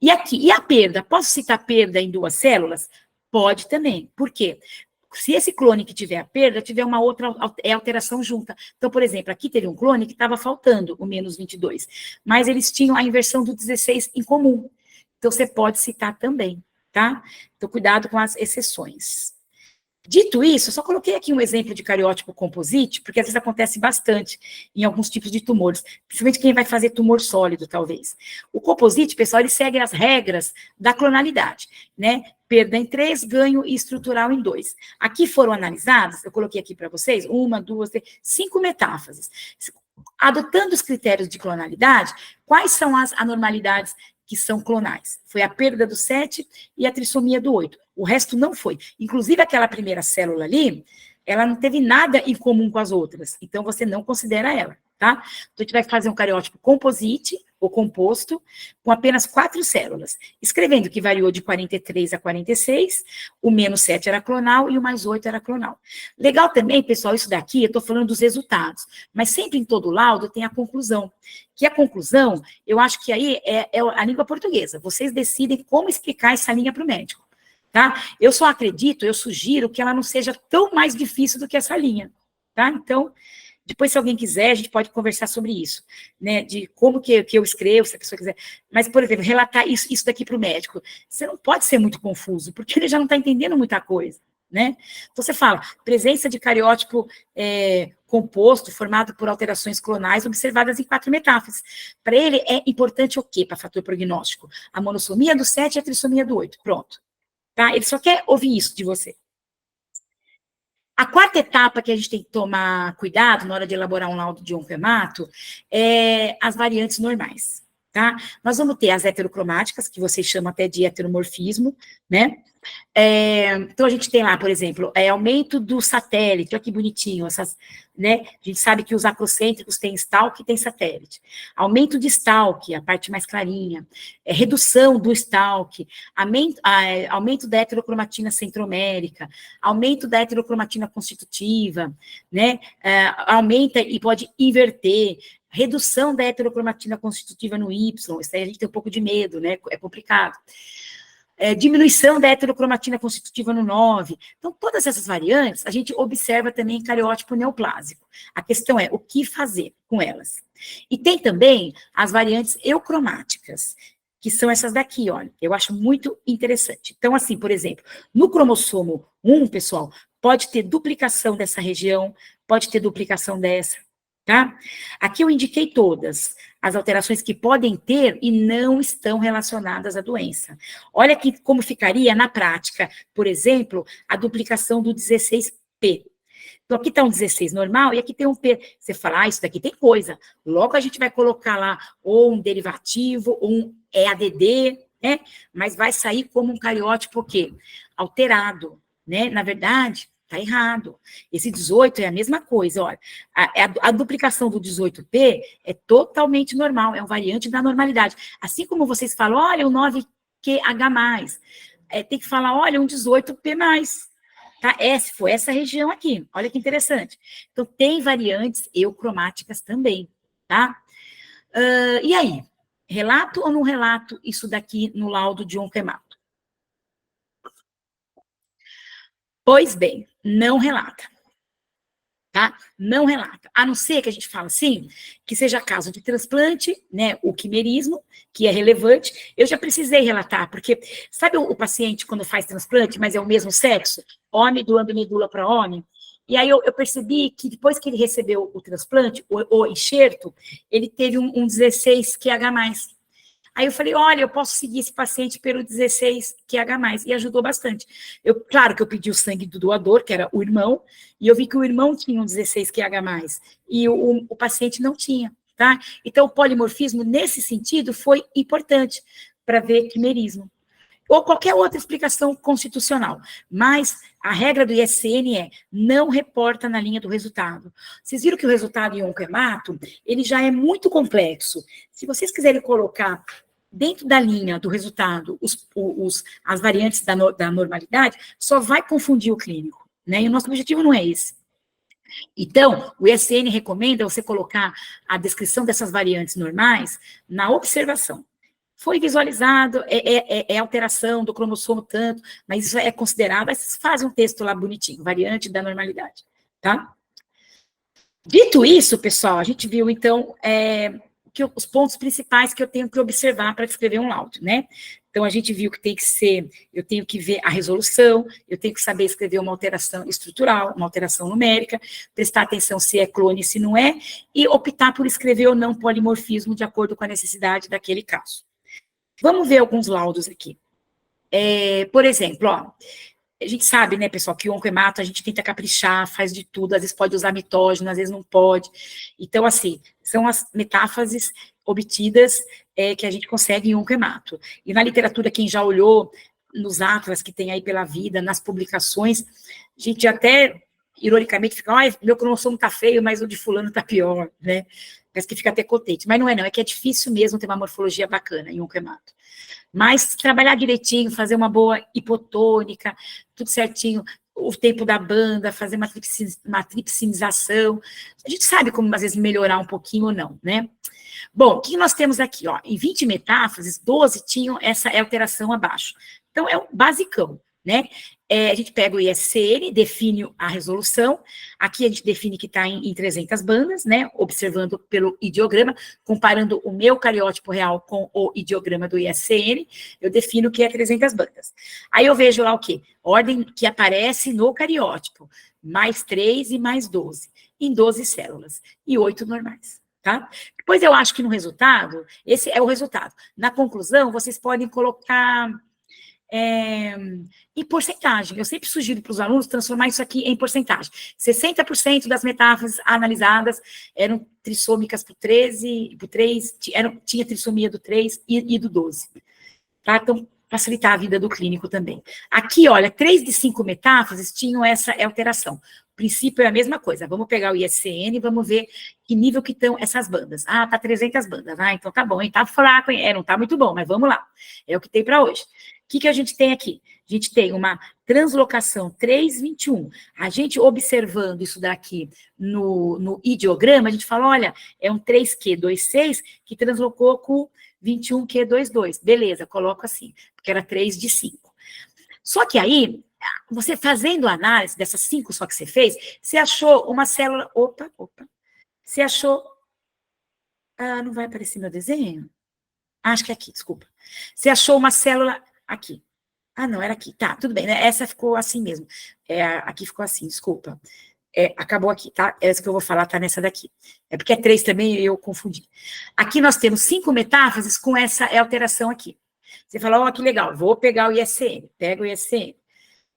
E aqui, e a perda? Posso citar perda em 2 células? Pode também. Por quê? Se esse clone que tiver a perda, tiver uma outra alteração junta. Então, por exemplo, aqui teve um clone que estava faltando o menos 22, mas eles tinham a inversão do 16 em comum. Então, você pode citar também, tá? Então, cuidado com as exceções. Dito isso, eu só coloquei aqui um exemplo de cariótipo composite, porque às vezes acontece bastante em alguns tipos de tumores, principalmente quem vai fazer tumor sólido, talvez. O composite, pessoal, ele segue as regras da clonalidade, né? Perda em 3, ganho estrutural em 2. Aqui foram analisadas, eu coloquei aqui para vocês, 1, 2, 3, 5 metáfases. Adotando os critérios de clonalidade, quais são as anormalidades que são clonais? Foi a perda do 7 e a trissomia do 8. O resto não foi. Inclusive, aquela primeira célula ali, ela não teve nada em comum com as outras. Então, você não considera ela, tá? Então, a gente vai fazer um cariótipo composite, ou composto, com apenas 4 células. Escrevendo que variou de 43 a 46, o menos 7 era clonal e o mais 8 era clonal. Legal também, pessoal, isso daqui, eu estou falando dos resultados, mas sempre em todo laudo tem a conclusão. Que a conclusão, eu acho que aí é a língua portuguesa. Vocês decidem como explicar essa linha para o médico. Tá? Eu só acredito, eu sugiro que ela não seja tão mais difícil do que essa linha, tá? Então, depois, se alguém quiser, a gente pode conversar sobre isso, né, de como que eu escrevo, se a pessoa quiser. Mas, por exemplo, relatar isso daqui para o médico, você não pode ser muito confuso, porque ele já não está entendendo muita coisa, né? Então, você fala, presença de cariótipo composto, formado por alterações clonais observadas em 4 metáfases. Para ele, é importante o quê para fator prognóstico? A monossomia do 7 e a trissomia do 8, pronto. Tá? Ele só quer ouvir isso de você. A quarta etapa que a gente tem que tomar cuidado na hora de elaborar um laudo de oncohemato é as variantes normais, tá? Nós vamos ter as heterocromáticas, que vocês chamam até de heteromorfismo, né? Então, a gente tem lá, por exemplo, aumento do satélite, olha que bonitinho, né? A gente sabe que os acrocêntricos têm stalk e tem satélite. Aumento de stalk, a parte mais clarinha. Redução do stalk, aumento da heterocromatina centromérica, aumento da heterocromatina constitutiva, né? Aumenta e pode inverter. Redução da heterocromatina constitutiva no Y, isso aí a gente tem um pouco de medo, né? É complicado. Diminuição da heterocromatina constitutiva no 9. Então, todas essas variantes, a gente observa também em cariótipo neoplásico. A questão é o que fazer com elas. E tem também as variantes eucromáticas, que são essas daqui, olha, eu acho muito interessante. Então, assim, por exemplo, no cromossomo 1, pessoal, pode ter duplicação dessa região, pode ter duplicação dessa, tá? Aqui eu indiquei todas as alterações que podem ter e não estão relacionadas à doença. Olha aqui como ficaria na prática, por exemplo, a duplicação do 16P. Então, aqui está um 16 normal e aqui tem um P. Você fala, isso daqui tem coisa. Logo a gente vai colocar lá ou um derivativo, ou um EADD, né? Mas vai sair como um cariótipo o quê? Alterado, né? Na verdade, está errado. Esse 18 é a mesma coisa, olha. A duplicação do 18P é totalmente normal, é um variante da normalidade. Assim como vocês falam, olha, um 9QH+, tem que falar, olha, um 18P+. Tá? Se for essa região aqui, olha que interessante. Então, tem variantes eucromáticas também, tá? E aí? Relato ou não relato isso daqui no laudo de oncohemato? Pois bem, não relata, tá? Não relata, a não ser que a gente fala assim, que seja caso de transplante, né, o quimerismo, que é relevante. Eu já precisei relatar, porque sabe o paciente quando faz transplante, mas é o mesmo sexo, homem doando medula para homem, E aí eu percebi que depois que ele recebeu o transplante, o enxerto, ele teve um 16 QH+. Aí eu falei, olha, eu posso seguir esse paciente pelo 16 QH+, e ajudou bastante. Claro que eu pedi o sangue do doador, que era o irmão, e eu vi que o irmão tinha um 16 QH+, e o paciente não tinha, tá? Então, o polimorfismo, nesse sentido, foi importante para ver quimerismo. Ou qualquer outra explicação constitucional. Mas a regra do ISN é, não reporta na linha do resultado. Vocês viram que o resultado em oncohemato, ele já é muito complexo. Se vocês quiserem colocar dentro da linha do resultado as variantes da normalidade, só vai confundir o clínico, né? E o nosso objetivo não é esse. Então, o ISN recomenda você colocar a descrição dessas variantes normais na observação. Foi visualizado, é alteração do cromossomo tanto, mas isso é considerado, aí vocês fazem um texto lá bonitinho, variante da normalidade, tá? Dito isso, pessoal, a gente viu, então, que os pontos principais que eu tenho que observar para escrever um laudo, né? Então, a gente viu que tem que ser, eu tenho que ver a resolução, eu tenho que saber escrever uma alteração estrutural, uma alteração numérica, prestar atenção se é clone, se não é, e optar por escrever ou não polimorfismo de acordo com a necessidade daquele caso. Vamos ver alguns laudos aqui. Por exemplo, ó, a gente sabe, né, pessoal, que o oncohemato a gente tenta caprichar, faz de tudo, às vezes pode usar mitógeno, às vezes não pode. Então, assim, são as metáfases obtidas que a gente consegue em oncohemato. E na literatura, quem já olhou nos atlas que tem aí pela vida, nas publicações, a gente até, ironicamente, fica, meu cromossomo tá feio, mas o de fulano tá pior, né? Parece que fica até contente. Mas não, é que é difícil mesmo ter uma morfologia bacana em oncohemato. Mas trabalhar direitinho, fazer uma boa hipotônica, tudo certinho, o tempo da banda, fazer uma tripsinização. A gente sabe como, às vezes, melhorar um pouquinho ou não, né? Bom, o que nós temos aqui? Ó, em 20 metáfases, 12 tinham essa alteração abaixo. Então, é um basicão, né? A gente pega o ISCN, define a resolução, aqui a gente define que está em 300 bandas, né, observando pelo ideograma, comparando o meu cariótipo real com o ideograma do ISCN, eu defino que é 300 bandas. Aí eu vejo lá o quê? Ordem que aparece no cariótipo, mais 3 e mais 12, em 12 células, e 8 normais. Tá? Depois eu acho que no resultado, esse é o resultado. Na conclusão, vocês podem colocar em porcentagem. Eu sempre sugiro para os alunos transformar isso aqui em porcentagem. 60% das metáfases analisadas eram trissômicas por 3, tinha trissomia do 3 e do 12. Tá? Então, facilitar a vida do clínico também. Aqui, olha, 3 de 5 metáfases tinham essa alteração. O princípio é a mesma coisa. Vamos pegar o ISCN e vamos ver que nível que estão essas bandas. Ah, tá 300 bandas. Ah, então tá bom, hein? Tá fraco, hein? Não tá muito bom, mas vamos lá. É o que tem para hoje. O que a gente tem aqui? A gente tem uma translocação 3,21. A gente observando isso daqui no ideograma, a gente fala, olha, é um 3Q26 que translocou com 21Q22. Beleza, coloco assim, porque era 3 de 5. Só que aí, você fazendo a análise dessas 5 só que você fez, você achou uma célula... Opa. Você achou... Ah, não vai aparecer meu desenho? Acho que é aqui, desculpa. Você achou uma célula... Aqui. Ah, não, era aqui. Tá, tudo bem, né? Essa ficou assim mesmo. Aqui ficou assim, desculpa. Acabou aqui, tá? Essa que eu vou falar tá nessa daqui. É porque é 3 também e eu confundi. Aqui nós temos 5 metáfases com essa alteração aqui. Você fala, ó, que legal, vou pegar o ISCN. Pega o ISCN.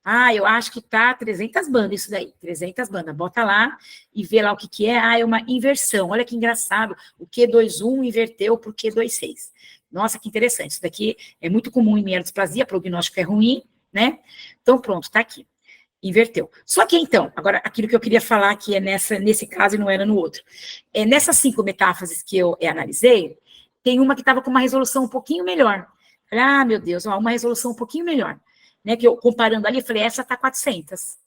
Ah, eu acho que tá 300 bandas isso daí. 300 bandas. Bota lá e vê lá o que é. Ah, é uma inversão. Olha que engraçado. O Q21 inverteu para o Q26. Nossa, que interessante. Isso daqui é muito comum em mielodisplasia, prognóstico é ruim, né? Então, pronto, está aqui. Inverteu. Só que, então, agora, aquilo que eu queria falar que é nesse caso e não era no outro. Nessas 5 metáfases que eu analisei, tem uma que estava com uma resolução um pouquinho melhor. Ah, meu Deus, uma resolução um pouquinho melhor. Né, que eu, comparando ali, eu falei, essa está 400.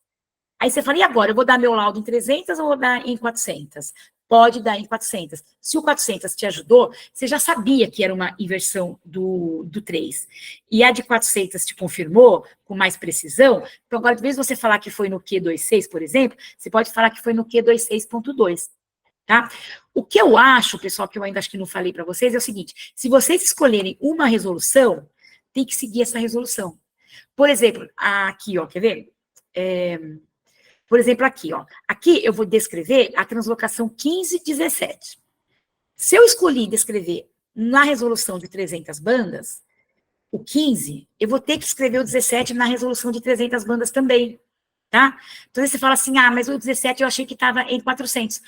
Aí você fala, e agora? Eu vou dar meu laudo em 300 ou vou dar em 400? Pode dar em 400. Se o 400 te ajudou, você já sabia que era uma inversão do 3. E a de 400 te confirmou com mais precisão. Então, agora, de vez você falar que foi no Q26, por exemplo, você pode falar que foi no Q26.2. Tá? O que eu acho, pessoal, que eu ainda acho que não falei para vocês, é o seguinte, se vocês escolherem uma resolução, tem que seguir essa resolução. Por exemplo, aqui, ó, quer ver? Por exemplo, aqui, ó. Aqui eu vou descrever a translocação 1517. Se eu escolhi descrever na resolução de 300 bandas, o 15, eu vou ter que escrever o 17 na resolução de 300 bandas também, tá? Então, aí você fala assim, mas o 17 eu achei que estava em 400.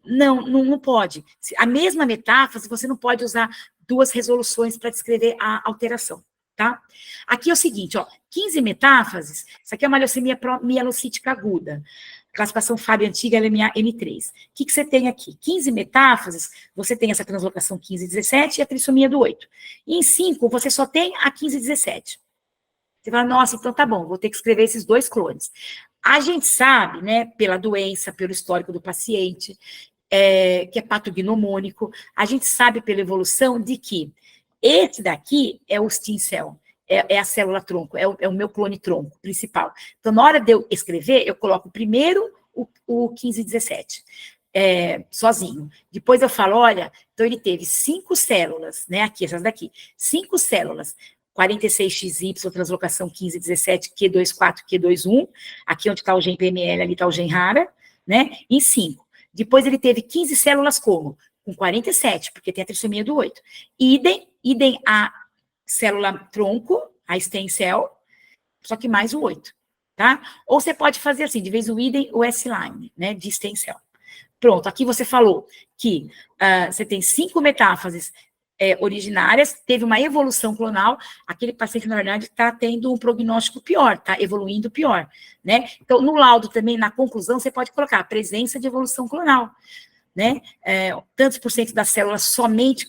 Não, não pode. A mesma metáfora, você não pode usar duas resoluções para descrever a alteração, tá? Aqui é o seguinte, ó, 15 metáfases, isso aqui é uma leucemia mielocítica aguda, classificação Fábio antiga, LMA M3. O que você tem aqui? 15 metáfases, você tem essa translocação 15 e 17 e a trissomia do 8. E em 5, você só tem a 15 e 17. Você fala, nossa, então tá bom, vou ter que escrever esses dois clones. A gente sabe, né, pela doença, pelo histórico do paciente, que é patognomônico, a gente sabe pela evolução de que esse daqui é o stem cell, é a célula tronco, é o meu clone tronco principal. Então, na hora de eu escrever, eu coloco primeiro o 1517, sozinho. Depois eu falo, olha, então ele teve 5 células, né, aqui, essas daqui, 5 células, 46XY, translocação 1517, Q24, Q21, aqui onde está o gen PML, ali está o gen rara, né, em 5. Depois ele teve 15 células como? Com 47, porque tem a trissomia do 8. Idem a célula tronco, a stem cell, só que mais o 8, tá? Ou você pode fazer assim, de vez o idem, o S-line, né, de stem cell. Pronto, aqui você falou que você tem 5 metáfases originárias, teve uma evolução clonal, aquele paciente, na verdade, está tendo um prognóstico pior, está evoluindo pior, né? Então, no laudo também, na conclusão, você pode colocar a presença de evolução clonal, né? Tantos por cento das células somente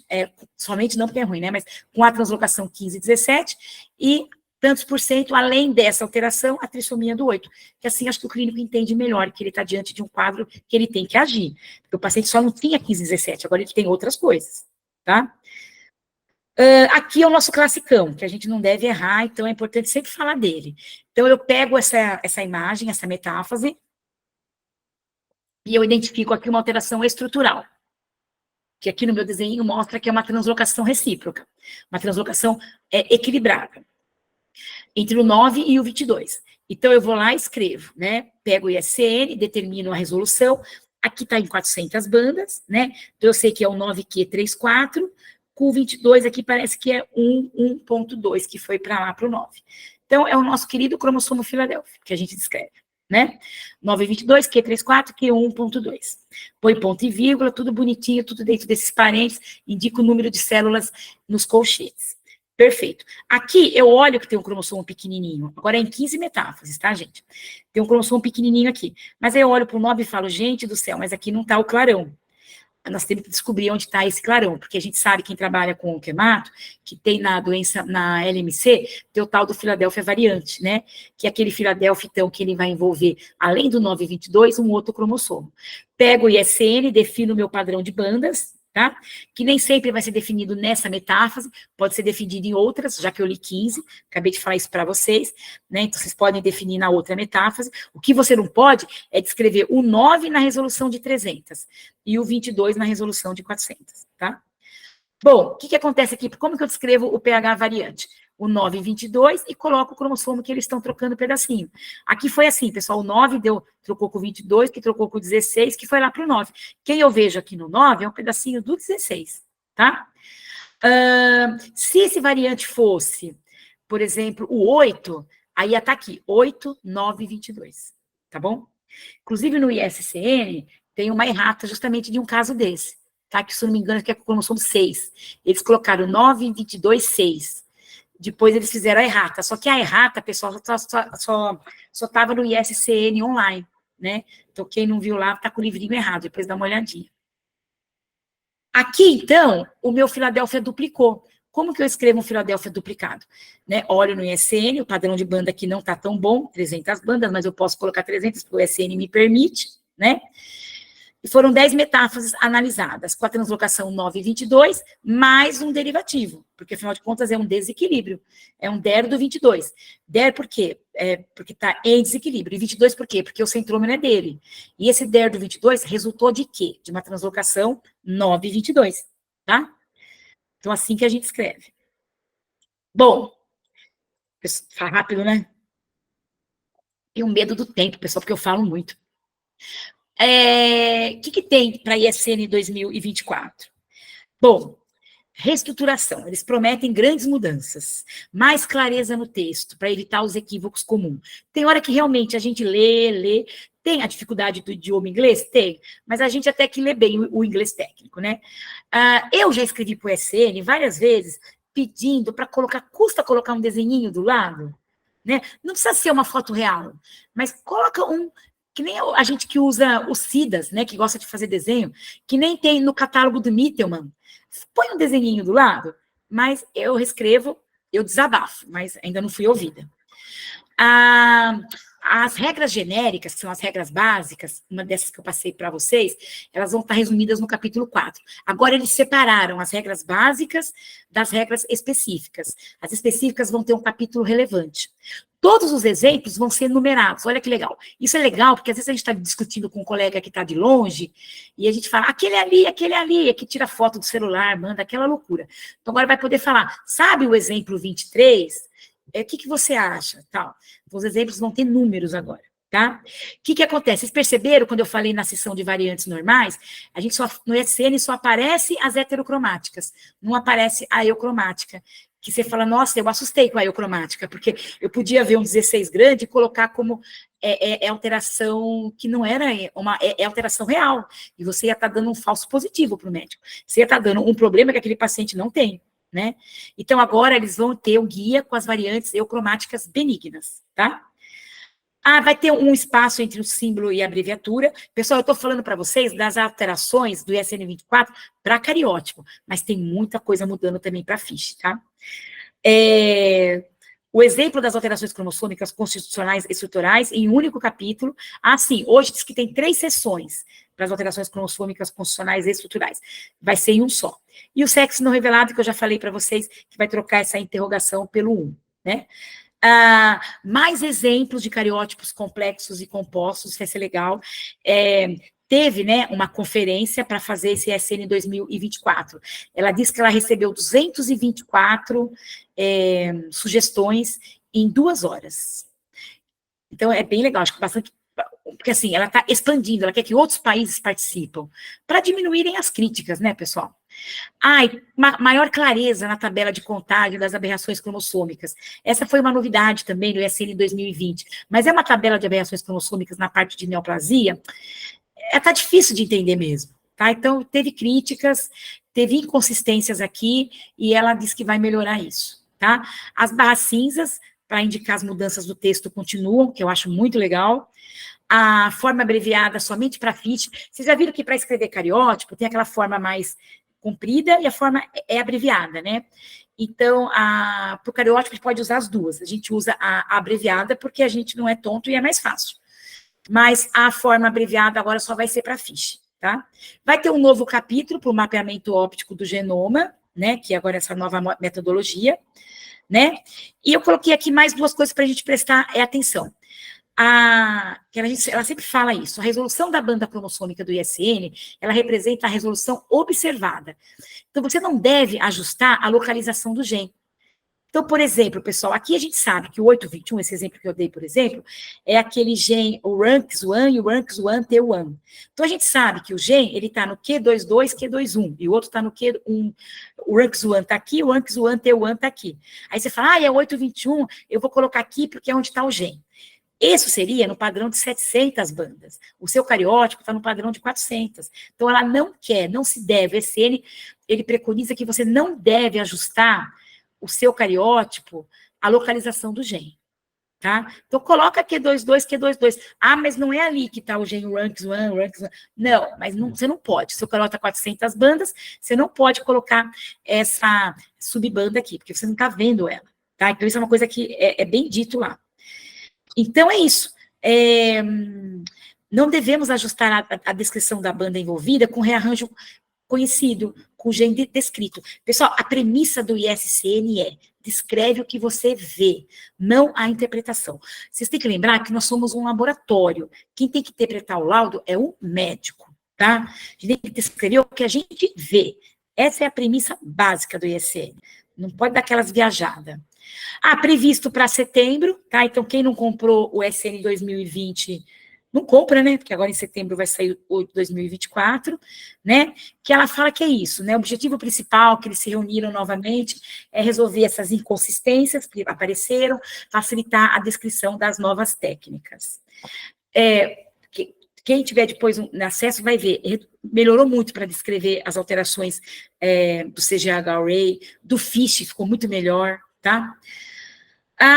não porque é ruim, né? Mas com a translocação 15 e 17, e tantos por cento, além dessa alteração, a trissomia do 8, que assim acho que o clínico entende melhor, que ele está diante de um quadro que ele tem que agir, porque o paciente só não tinha 15 e 17, agora ele tem outras coisas, tá? Aqui é o nosso classicão, que a gente não deve errar, então é importante sempre falar dele. Então, eu pego essa imagem, essa metáfase, e eu identifico aqui uma alteração estrutural, que aqui no meu desenho mostra que é uma translocação recíproca, uma translocação equilibrada, entre o 9 e o 22. Então, eu vou lá e escrevo, né? Pego o ISN, determino a resolução, aqui está em 400 bandas, né? Então, eu sei que é o 9Q34, com o 22 aqui parece que é 1.2, que foi para lá, para o 9. Então, é o nosso querido cromossomo Filadélfia, que a gente descreve, né? 922, Q34, Q1.2. Põe ponto e vírgula, tudo bonitinho, tudo dentro desses parênteses, indica o número de células nos colchetes. Perfeito. Aqui, eu olho que tem um cromossomo pequenininho, agora é em 15 metáfases, tá, gente? Tem um cromossomo pequenininho aqui. Mas aí eu olho para o 9 e falo, gente do céu, mas aqui não está o clarão. Nós temos que descobrir onde está esse clarão, porque a gente sabe, quem trabalha com o quemato, que tem na doença, na LMC, tem o tal do Filadélfia variante, né? Que é aquele Filadélfia, então, que ele vai envolver, além do 922, um outro cromossomo. Pego o ISN, defino o meu padrão de bandas, tá? Que nem sempre vai ser definido nessa metáfase, pode ser definido em outras, já que eu li 15, acabei de falar isso para vocês, né? Então, vocês podem definir na outra metáfase. O que você não pode é descrever o 9 na resolução de 300 e o 22 na resolução de 400, tá? Bom, o que acontece aqui? Como que eu descrevo o pH variante? O 9 e 22 e coloco o cromossomo que eles estão trocando pedacinho. Aqui foi assim, pessoal, o 9 trocou com o 22, que trocou com o 16, que foi lá para o 9. Quem eu vejo aqui no 9 é um pedacinho do 16, tá? Se esse variante fosse, por exemplo, o 8, aí ia estar aqui, 8, 9 22, tá bom? Inclusive no ISCN tem uma errata justamente de um caso desse, tá? Que se eu não me engano, que é com o cromossomo 6. Eles colocaram 9, 22, 6. Depois eles fizeram a errata, só que a errata, pessoal, só estava no ISCN online, né? Então, quem não viu lá, está com o livrinho errado, depois dá uma olhadinha. Aqui, então, o meu Filadélfia duplicou. Como que eu escrevo um Filadélfia duplicado? Né? Olho no ISN, o padrão de banda aqui não está tão bom, 300 bandas, mas eu posso colocar 300, porque o ISN me permite, né? E foram 10 metáfases analisadas, com a translocação 9 e 22, mais um derivativo, porque, afinal de contas, é um desequilíbrio. É um DER do 22. DER por quê? Porque está em desequilíbrio. E 22 por quê? Porque o centrômero é dele. E esse DER do 22 resultou de quê? De uma translocação 9 e 22, tá? Então, assim que a gente escreve. Bom, fala rápido, né? Tenho medo do tempo, pessoal, porque eu falo muito. Que tem para a ISN 2024? Bom, reestruturação. Eles prometem grandes mudanças, mais clareza no texto, para evitar os equívocos comuns. Tem hora que realmente a gente lê, tem a dificuldade do idioma inglês? Tem, mas a gente até que lê bem o inglês técnico, né? Eu já escrevi para o SN várias vezes, pedindo para custa colocar um desenhinho do lado, né? Não precisa ser uma foto real, mas coloca que nem a gente que usa os CIDAS, né, que gosta de fazer desenho, que nem tem no catálogo do Mittelman. Põe um desenhinho do lado, mas eu reescrevo, eu desabafo, mas ainda não fui ouvida. As regras genéricas, que são as regras básicas, uma dessas que eu passei para vocês, elas vão estar resumidas no capítulo 4. Agora, eles separaram as regras básicas das regras específicas. As específicas vão ter um capítulo relevante. Todos os exemplos vão ser numerados, olha que legal. Isso é legal, porque às vezes a gente está discutindo com um colega que está de longe, e a gente fala, aquele ali, é que tira foto do celular, manda aquela loucura. Então, agora vai poder falar, sabe o exemplo 23? O que você acha? Tal. Então, os exemplos vão ter números agora, tá? O que acontece? Vocês perceberam, quando eu falei na seção de variantes normais, no SN só aparece as heterocromáticas, não aparece a eucromática, que você fala, nossa, eu assustei com a eucromática, porque eu podia ver um 16 grande e colocar como alteração que não era alteração real, e você ia estar dando um falso positivo para o médico. Você ia estar dando um problema que aquele paciente não tem. Né? Então, agora eles vão ter um guia com as variantes eucromáticas benignas, tá? Vai ter um espaço entre o símbolo e a abreviatura. Pessoal, eu estou falando para vocês das alterações do ISN24 para cariótipo, mas tem muita coisa mudando também para FISH, tá? O exemplo das alterações cromossômicas constitucionais e estruturais em um único capítulo. Sim, hoje diz que tem 3 sessões para as alterações cromossômicas constitucionais e estruturais. Vai ser em um só. E o sexo não revelado, que eu já falei para vocês, que vai trocar essa interrogação pelo 1, né? Mais exemplos de cariótipos complexos e compostos, vai ser legal. Teve, né, uma conferência para fazer esse SN 2024. Ela disse que ela recebeu 224 sugestões em 2 horas. Então, é bem legal, acho que bastante, porque assim, ela está expandindo, ela quer que outros países participem, para diminuírem as críticas, né, pessoal? Maior clareza na tabela de contagem das aberrações cromossômicas. Essa foi uma novidade também no ISN 2020, mas é uma tabela de aberrações cromossômicas na parte de neoplasia, está difícil de entender mesmo, tá? Então, teve críticas, teve inconsistências aqui, e ela diz que vai melhorar isso, tá? As barras cinzas, para indicar as mudanças do texto, continuam, que eu acho muito legal. A forma abreviada somente para FISH. Vocês já viram que para escrever cariótipo, tem aquela forma mais comprida e a forma é abreviada, né? Então, para o cariótipo, a gente pode usar as duas. A gente usa a abreviada porque a gente não é tonto e é mais fácil. Mas a forma abreviada agora só vai ser para FISH, tá? Vai ter um novo capítulo para o mapeamento óptico do genoma, né? Que agora é essa nova metodologia, né? E eu coloquei aqui mais 2 coisas para a gente prestar atenção. Ela sempre fala isso, a resolução da banda cromossômica do ISN, ela representa a resolução observada. Então, você não deve ajustar a localização do gene. Então, por exemplo, pessoal, aqui a gente sabe que o 821, esse exemplo que eu dei, por exemplo, é aquele gene, o RUNX1 e o RUNX1T1. Então, a gente sabe que o gene, ele está no Q22, Q21, e o outro está no Q1, o RUNX1 está aqui, o RUNX1T1 está aqui. Aí você fala, é 821, eu vou colocar aqui porque é onde está o gene. Isso seria no padrão de 700 bandas. O seu cariótipo está no padrão de 400. Então, ela não quer, não se deve. Ele preconiza que você não deve ajustar o seu cariótipo à localização do gene, tá? Então, coloca Q22, Q22. Mas não é ali que está o gene RUNX1, RUNX1. Não, mas você não pode. Seu cariótipo está 400 bandas, você não pode colocar essa subbanda aqui, porque você não está vendo ela, tá? Então, isso é uma coisa que é bem dito lá. Então, é isso. Não devemos ajustar a descrição da banda envolvida com rearranjo conhecido, com o gene descrito. Pessoal, a premissa do ISCN é: descreve o que você vê, não a interpretação. Vocês têm que lembrar que nós somos um laboratório. Quem tem que interpretar o laudo é o médico, tá? A gente tem que descrever o que a gente vê. Essa é a premissa básica do ISN. Não pode dar aquelas viajadas. Previsto para setembro, tá? Então, quem não comprou o SN 2020, não compra, né? Porque agora em setembro vai sair o 2024, né? Que ela fala que é isso, né? O objetivo principal que eles se reuniram novamente é resolver essas inconsistências que apareceram, facilitar a descrição das novas técnicas. Quem tiver depois acesso vai ver, melhorou muito para descrever as alterações do CGH-Array, do FISH ficou muito melhor, tá?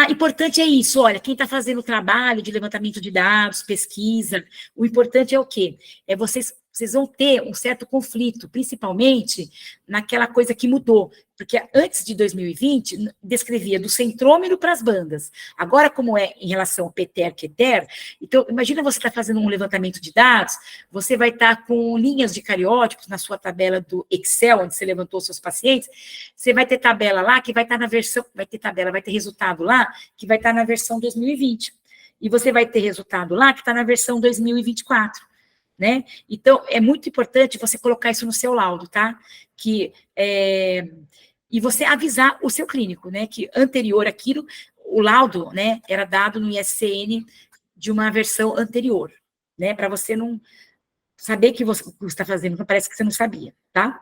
Importante é isso, olha, quem está fazendo o trabalho de levantamento de dados, pesquisa, o importante é o quê? É vocês vão ter um certo conflito, principalmente naquela coisa que mudou, porque antes de 2020, descrevia do centrômero para as bandas, agora como é em relação ao PTER, QTER, então imagina você estar fazendo um levantamento de dados, você vai estar com linhas de cariótipos na sua tabela do Excel, onde você levantou seus pacientes, você vai ter tabela lá que vai estar na versão, vai ter resultado lá que vai estar na versão 2020, e você vai ter resultado lá que está na versão 2024. Né? Então, é muito importante você colocar isso no seu laudo, tá? E você avisar o seu clínico, né? Que anterior àquilo, o laudo, né, era dado no ISCN de uma versão anterior, né? Para você não saber que você está fazendo, não parece que você não sabia, tá?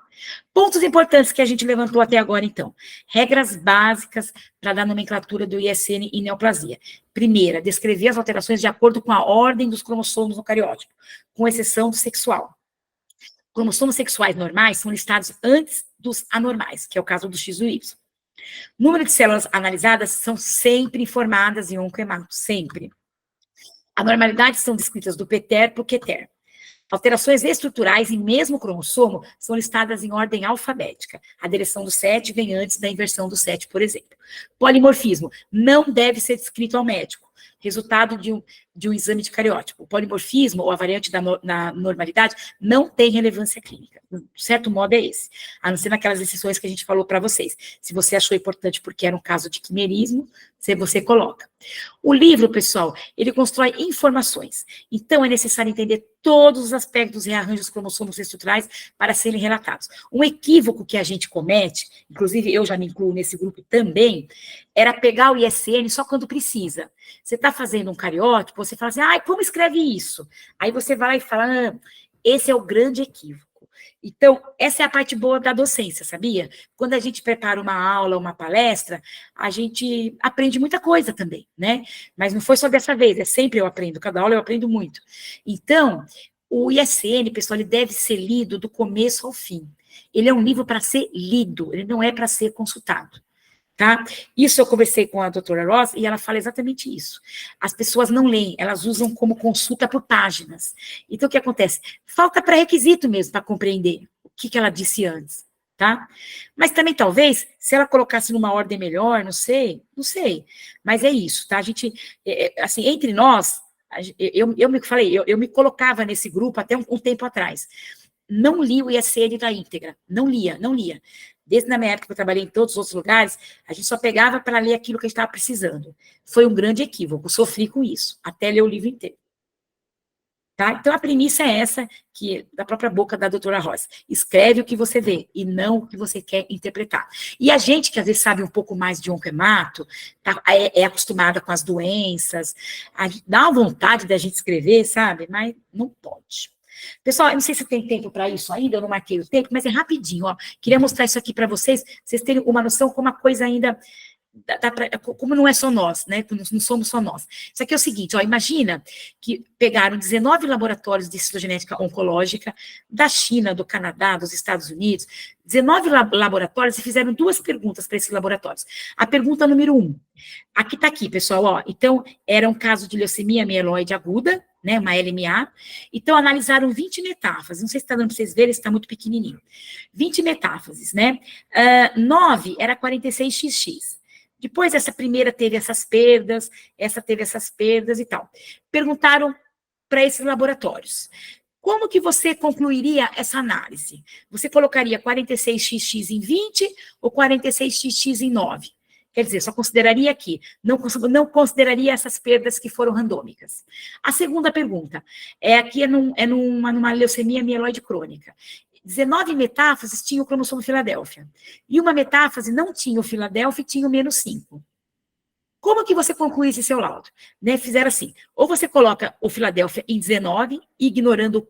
Pontos importantes que a gente levantou até agora, então. Regras básicas para dar nomenclatura do ISN em neoplasia. Primeira, descrever as alterações de acordo com a ordem dos cromossomos no cariótipo, com exceção do sexual. Cromossomos sexuais normais são listados antes dos anormais, que é o caso do X e do Y. Número de células analisadas são sempre informadas em oncohemato, sempre. Anormalidades são descritas do PTER para o QTER. Alterações estruturais em mesmo cromossomo são listadas em ordem alfabética. A deleção do 7 vem antes da inversão do 7, por exemplo. Polimorfismo não deve ser descrito ao médico. Resultado de um exame de cariótipo. O polimorfismo, ou a variante na normalidade, não tem relevância clínica. De certo modo é esse. A não ser naquelas exceções que a gente falou para vocês. Se você achou importante porque era um caso de quimerismo, você coloca. O livro, pessoal, ele constrói informações. Então, é necessário entender todos os aspectos e rearranjos cromossomos estruturais para serem relatados. Um equívoco que a gente comete, inclusive eu já me incluo nesse grupo também, era pegar o ISN só quando precisa. Você está fazendo um cariótipo, você fala assim, como escreve isso? Aí você vai lá e fala, esse é o grande equívoco. Então, essa é a parte boa da docência, sabia? Quando a gente prepara uma aula, uma palestra, a gente aprende muita coisa também, né? Mas não foi só dessa vez, sempre eu aprendo, cada aula eu aprendo muito. Então, o ISN, pessoal, ele deve ser lido do começo ao fim. Ele é um livro para ser lido, ele não é para ser consultado. Tá? Isso eu conversei com a doutora Ross e ela fala exatamente isso. As pessoas não leem, elas usam como consulta por páginas. Então, o que acontece? Falta pré-requisito mesmo para compreender o que ela disse antes, tá? Mas também, talvez, se ela colocasse numa ordem melhor, não sei, mas é isso, tá? A gente, assim, entre nós, eu me colocava nesse grupo até um tempo atrás. Não li o ISN da íntegra, não lia. Desde na minha época que eu trabalhei em todos os outros lugares, a gente só pegava para ler aquilo que a gente estava precisando. Foi um grande equívoco, sofri com isso, até ler o livro inteiro. Tá? Então, a premissa é essa, que da própria boca da doutora Rosa. Escreve o que você vê, e não o que você quer interpretar. E a gente, que às vezes sabe um pouco mais de oncohemato, é acostumada com as doenças, dá uma vontade da gente escrever, sabe? Mas não pode. Pessoal, eu não sei se tem tempo para isso ainda, eu não marquei o tempo, mas é rapidinho, ó. Queria mostrar isso aqui para vocês terem uma noção como a coisa ainda, como não é só nós, né? Não somos só nós. Isso aqui é o seguinte, ó, imagina que pegaram 19 laboratórios de citogenética oncológica da China, do Canadá, dos Estados Unidos, 19 laboratórios e fizeram 2 perguntas para esses laboratórios. A pergunta número 1, aqui está aqui, pessoal, ó, então, era um caso de leucemia mieloide aguda, né, uma LMA, então analisaram 20 metáfases, não sei se está dando para vocês verem, está muito pequenininho, 20 metáfases, né, 9 era 46XX, depois essa primeira teve essas perdas, essa teve essas perdas e tal. Perguntaram para esses laboratórios, como que você concluiria essa análise? Você colocaria 46XX em 20 ou 46XX em 9? Quer dizer, só consideraria aqui, não consideraria essas perdas que foram randômicas. A segunda pergunta, aqui numa leucemia mieloide crônica. 19 metáfases tinham o cromossomo Filadélfia. E uma metáfase não tinha o Filadélfia e tinha o -5. Como que você conclui esse seu laudo? Né, fizeram assim, ou você coloca o Filadélfia em 19, ignorando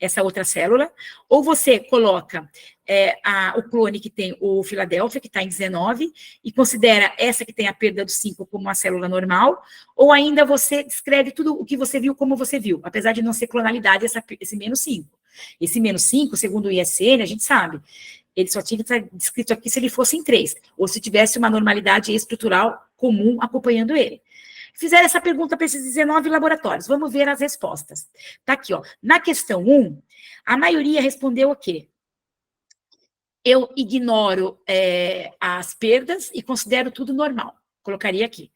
essa outra célula, ou você coloca o clone que tem o Filadélfia, que está em 19, e considera essa que tem a perda do 5 como uma célula normal, ou ainda você descreve tudo o que você viu como você viu, apesar de não ser clonalidade esse menos 5. Esse menos 5, segundo o ISN, a gente sabe, ele só tinha que estar descrito aqui se ele fosse em 3, ou se tivesse uma normalidade estrutural comum acompanhando ele. Fizeram essa pergunta para esses 19 laboratórios. Vamos ver as respostas. Está aqui, ó. Na questão 1, a maioria respondeu o quê? Eu ignoro as perdas e considero tudo normal. Colocaria aqui,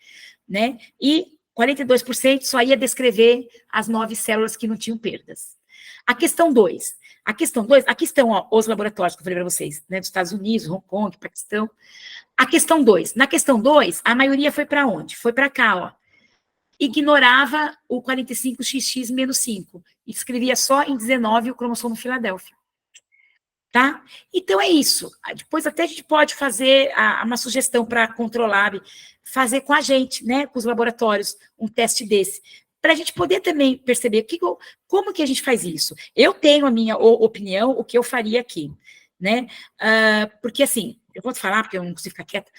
né? E 42% só ia descrever as 9 células que não tinham perdas. A questão 2. Aqui estão ó, os laboratórios que eu falei para vocês, né, dos Estados Unidos, Hong Kong, Paquistão. A questão 2. Na questão 2, a maioria foi para onde? Foi para cá, ó. Ignorava o 45XX menos 5. E escrevia só em 19 o cromossomo Filadélfia. Tá? Então é isso. Depois até a gente pode fazer uma sugestão para a Controlab, fazer com a gente, né, com os laboratórios, um teste desse, para a gente poder também perceber como que a gente faz isso. Eu tenho a minha opinião, o que eu faria aqui, né? Porque assim, eu vou te falar, porque eu não consigo ficar quieta,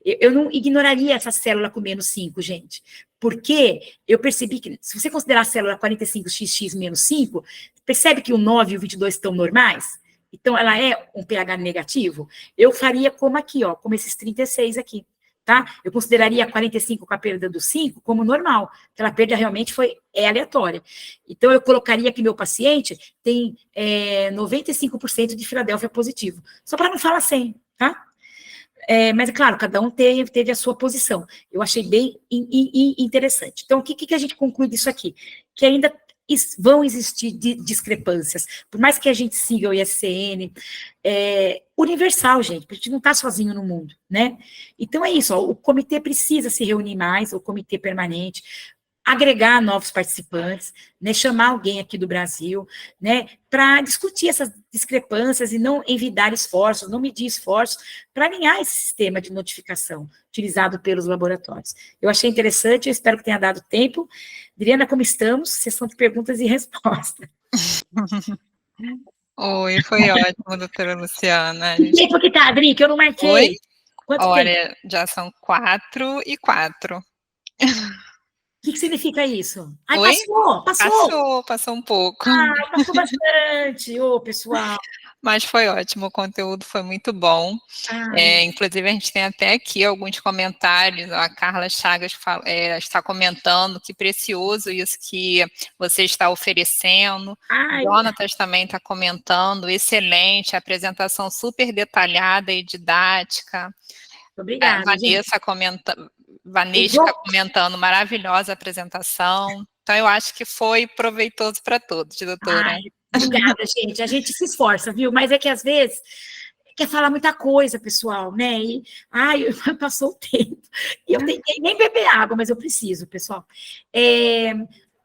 eu não ignoraria essa célula com menos 5, gente, porque eu percebi que, se você considerar a célula 45XX menos 5, percebe que o 9 e o 22 estão normais? Então, ela é um pH negativo? Eu faria como aqui, ó, como esses 36 aqui, tá? Eu consideraria 45 com a perda do 5 como normal. Aquela perda realmente é aleatória. Então, eu colocaria que meu paciente tem 95% de Filadélfia positivo. Só para não falar 100, tá? Mas, é claro, cada um teve a sua posição. Eu achei bem interessante. Então, o que a gente conclui disso aqui? Que ainda vão existir discrepâncias, por mais que a gente siga o ISCN, universal, gente, porque a gente não está sozinho no mundo, né? Então é isso, ó, o comitê precisa se reunir mais, o comitê permanente, agregar novos participantes, né, chamar alguém aqui do Brasil, né, para discutir essas discrepâncias e não envidar esforços, não medir esforços, para alinhar esse sistema de notificação utilizado pelos laboratórios. Eu achei interessante, eu espero que tenha dado tempo. Adriana, como estamos? Sessão de perguntas e respostas. Oi, foi ótimo, doutora Luciana. Que tempo que tá, Adri, que eu não marquei? Oi? Quanto tempo? Olha, já são 4 e 4. O que significa isso? Ai, Oi? passou! Passou um pouco. Ai, passou bastante, pessoal. Mas foi ótimo, o conteúdo foi muito bom. Inclusive, a gente tem até aqui alguns comentários. A Carla Chagas está comentando que precioso isso que você está oferecendo. O Jonatas também está comentando, excelente, apresentação super detalhada e didática. Obrigada, Vanessa comentando, maravilhosa apresentação. Então, eu acho que foi proveitoso para todos, doutora. Obrigada, gente. A gente se esforça, viu? Mas é que, às vezes, quer falar muita coisa, pessoal, né? E, passou o tempo. E eu tentei nem beber água, mas eu preciso, pessoal.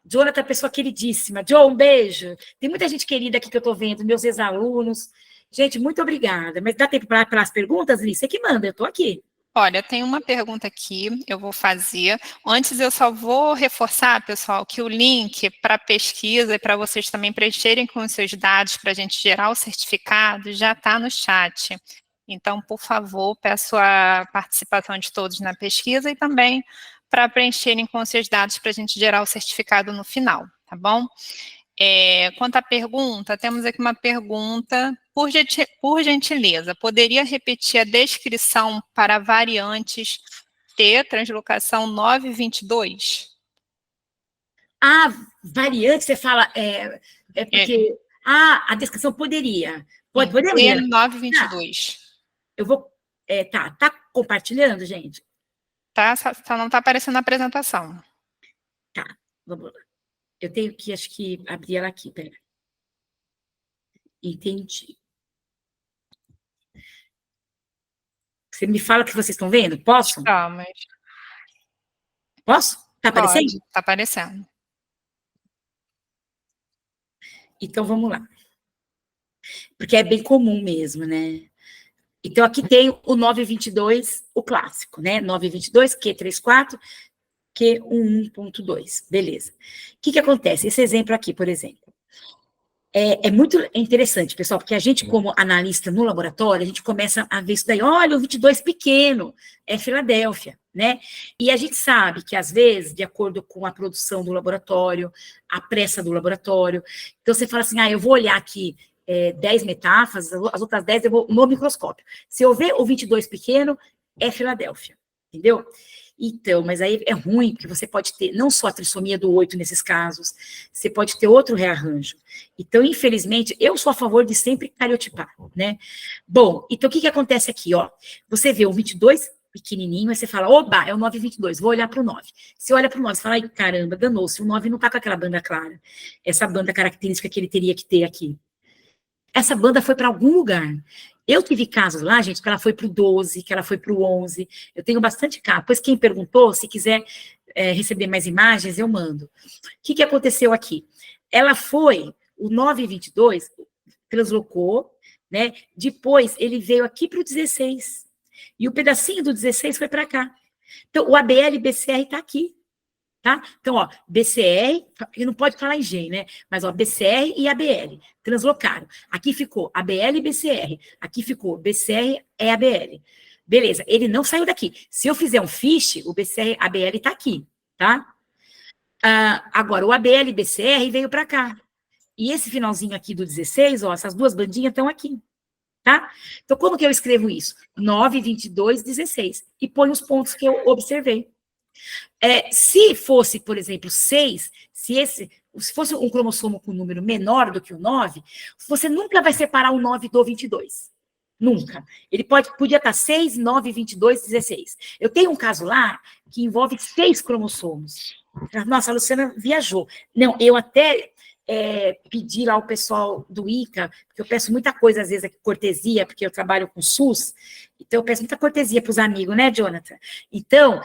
Jonathan, pessoa queridíssima. Joe, um beijo. Tem muita gente querida aqui que eu estou vendo, meus ex-alunos. Gente, muito obrigada. Mas dá tempo para as perguntas, Liz? Você que manda, eu estou aqui. Olha, tem uma pergunta aqui, eu vou fazer. Antes, eu só vou reforçar, pessoal, que o link para a pesquisa e para vocês também preencherem com os seus dados para a gente gerar o certificado já está no chat. Então, por favor, peço a participação de todos na pesquisa e também para preencherem com os seus dados para a gente gerar o certificado no final, tá bom? Quanto à pergunta, temos aqui uma pergunta, por gentileza, poderia repetir a descrição para variantes T, translocação 922? Variante, você fala, porque, a descrição poderia. Poderia. T922. Eu vou, tá compartilhando, gente? Tá, só não está aparecendo na apresentação. Tá, vamos lá. Eu tenho que, acho que, abrir ela aqui, pera. Entendi. Você me fala que vocês estão vendo? Posso? Estamos. Posso? Tá aparecendo? Pode, está aparecendo. Então, vamos lá. Porque é bem comum mesmo, né? Então, aqui tem o 922, o clássico, né? 922, Q34, Q11.2, beleza. O que acontece? Esse exemplo aqui, por exemplo, é muito interessante, pessoal, porque a gente, como analista no laboratório, a gente começa a ver isso daí, olha, o 22 pequeno, é Filadélfia, né? E a gente sabe que, às vezes, de acordo com a produção do laboratório, a pressa do laboratório, então você fala assim, eu vou olhar aqui 10 metáfases, as outras 10 eu vou no microscópio. Se eu ver o 22 pequeno, é Filadélfia, entendeu? Então, mas aí é ruim, porque você pode ter não só a trissomia do 8 nesses casos, você pode ter outro rearranjo. Então, infelizmente, eu sou a favor de sempre cariotipar, né? Bom, então o que acontece aqui, ó? Você vê o 22 pequenininho, aí você fala, oba, é o 922, vou olhar para o 9. Você olha para o 9, você fala, ai, caramba, danou-se, o 9 não está com aquela banda clara, essa banda característica que ele teria que ter aqui. Essa banda foi para algum lugar. Eu tive casos lá, gente, que ela foi para o 12, que ela foi para o 11. Eu tenho bastante caso. Pois quem perguntou, se quiser receber mais imagens, eu mando. O que aconteceu aqui? Ela foi, o 922, translocou, né? Depois ele veio aqui para o 16. E o pedacinho do 16 foi para cá. Então, o ABL e BCR está aqui. Tá? Então, ó, BCR, e não pode falar em G, né? Mas, ó, BCR e ABL, translocaram. Aqui ficou ABL e BCR, aqui ficou BCR e ABL. Beleza, ele não saiu daqui. Se eu fizer um fiche, o BCR, ABL tá aqui, tá? Agora, o ABL e BCR veio para cá. E esse finalzinho aqui do 16, ó, essas duas bandinhas estão aqui, tá? Então, como que eu escrevo isso? 9, 22, 16. E ponho os pontos que eu observei. Se fosse, por exemplo, 6, se fosse um cromossomo com um número menor do que o 9, você nunca vai separar o 9 do 22. Nunca. Ele podia estar 6, 9, 22, 16. Eu tenho um caso lá que envolve 6 cromossomos. Nossa, a Luciana viajou. Não, eu até pedi lá ao pessoal do ICA, porque eu peço muita coisa, às vezes, cortesia, porque eu trabalho com SUS, então eu peço muita cortesia para os amigos, né, Jonathan? Então,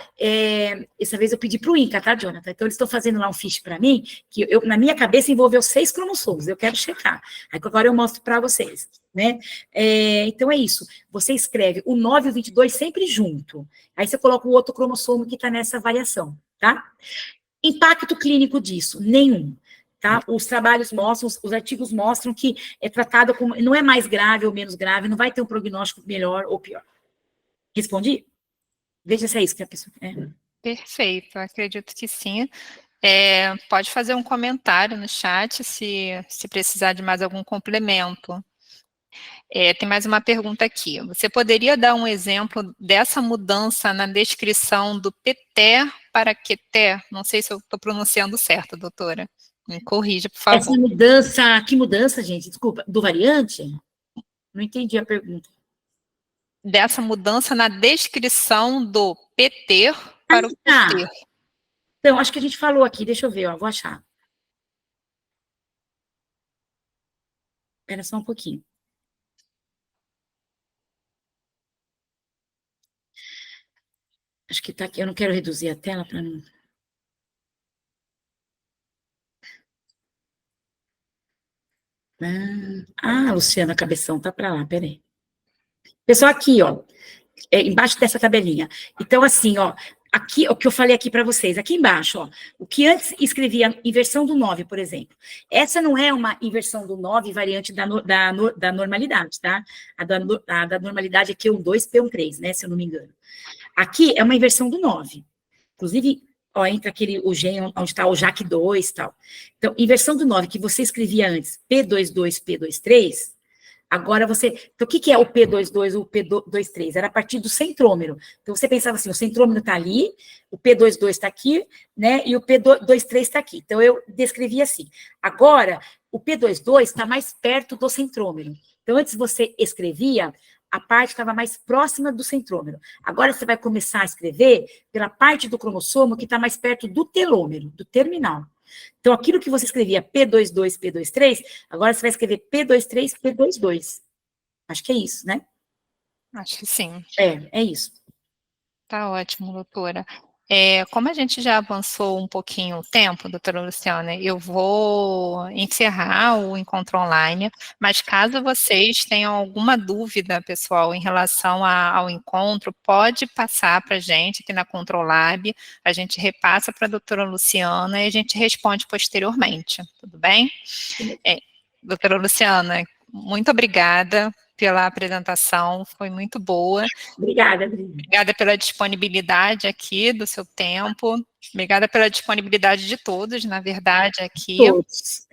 essa vez eu pedi para o INCA, tá, Jonathan? Então, eles estão fazendo lá um fiche para mim, que na minha cabeça envolveu 6 cromossomos, eu quero checar. Aí agora eu mostro para vocês, né? Então, é isso. Você escreve o 9 e o 22 sempre junto. Aí você coloca o outro cromossomo que está nessa variação, tá? Impacto clínico disso, nenhum. Tá? Os trabalhos mostram, os artigos mostram que é tratado como, não é mais grave ou menos grave, não vai ter um prognóstico melhor ou pior. Respondi? Veja se é isso que a pessoa... Perfeito, acredito que sim. Pode fazer um comentário no chat se precisar de mais algum complemento. Tem mais uma pergunta aqui. Você poderia dar um exemplo dessa mudança na descrição do PTER para QTER? Não sei se eu estou pronunciando certo, doutora. Me corrija, por favor. Essa mudança, que mudança, gente? Desculpa, do variante? Não entendi a pergunta. Dessa mudança na descrição do PTER para o QTER. Então, acho que a gente falou aqui, deixa eu ver, ó, vou achar. Espera só um pouquinho. Acho que tá aqui, eu não quero reduzir a tela para não... Luciana, cabeção, tá para lá, peraí. Pessoal, aqui, ó, embaixo dessa tabelinha. Então, assim, ó, aqui, o que eu falei aqui para vocês, aqui embaixo, ó, o que antes escrevia inversão do 9, por exemplo. Essa não é uma inversão do 9 variante da normalidade, tá? A da normalidade é Q12, P13, né, se eu não me engano. Aqui é uma inversão do 9. Inclusive, ó, entra o gene onde está o JAK2 e tal. Então, inversão do 9, que você escrevia antes, P22, P23, agora você... Então, o que é o P22 ou o P23? Era a partir do centrômero. Então, você pensava assim, o centrômero está ali, o P22 está aqui, né, e o P23 está aqui. Então, eu descrevia assim. Agora, o P22 está mais perto do centrômero. Então, antes você escrevia, a parte estava mais próxima do centrômero. Agora, você vai começar a escrever pela parte do cromossomo que está mais perto do telômero, do terminal. Então, aquilo que você escrevia P22, P23, agora você vai escrever P23, P22. Acho que é isso, né? Acho que sim. É isso. Tá ótimo, doutora. Como a gente já avançou um pouquinho o tempo, doutora Luciana, eu vou encerrar o encontro online, mas caso vocês tenham alguma dúvida, pessoal, em relação ao encontro, pode passar para a gente aqui na Controlab, a gente repassa para a doutora Luciana e a gente responde posteriormente, tudo bem? Doutora Luciana, muito obrigada pela apresentação, foi muito boa. Obrigada, Adriana. Obrigada pela disponibilidade aqui do seu tempo, obrigada pela disponibilidade de todos, na verdade, aqui. Todos,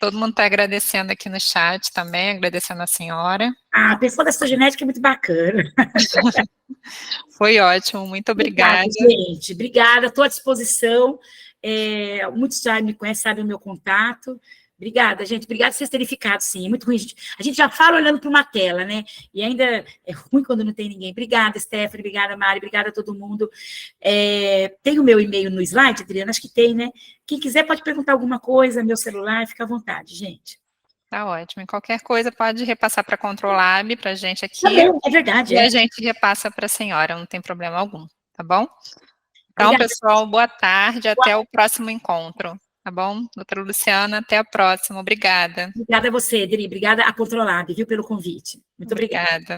todo mundo está agradecendo aqui no chat também, agradecendo a senhora. A pessoa da citogenética é muito bacana. Foi ótimo, muito obrigada. Obrigada, gente, obrigada, estou à disposição, muitos já me conhecem, sabem o meu contato. Obrigada, gente. Obrigada por vocês terem ficado, sim. É muito ruim. A gente já fala olhando para uma tela, né? E ainda é ruim quando não tem ninguém. Obrigada, Stephanie. Obrigada, Mari. Obrigada a todo mundo. Tem o meu e-mail no slide, Adriana? Acho que tem, né? Quem quiser pode perguntar alguma coisa, meu celular, fica à vontade, gente. Tá ótimo. E qualquer coisa pode repassar para a Controlab, para a gente aqui. Tá bom, é verdade. E a gente repassa para a senhora, não tem problema algum, tá bom? Então, Obrigada. Pessoal, boa tarde. Até o próximo encontro. Tá bom? Doutora Luciana, até a próxima. Obrigada. Obrigada a você, Adri. Obrigada a Controlab, viu, pelo convite. Muito obrigada.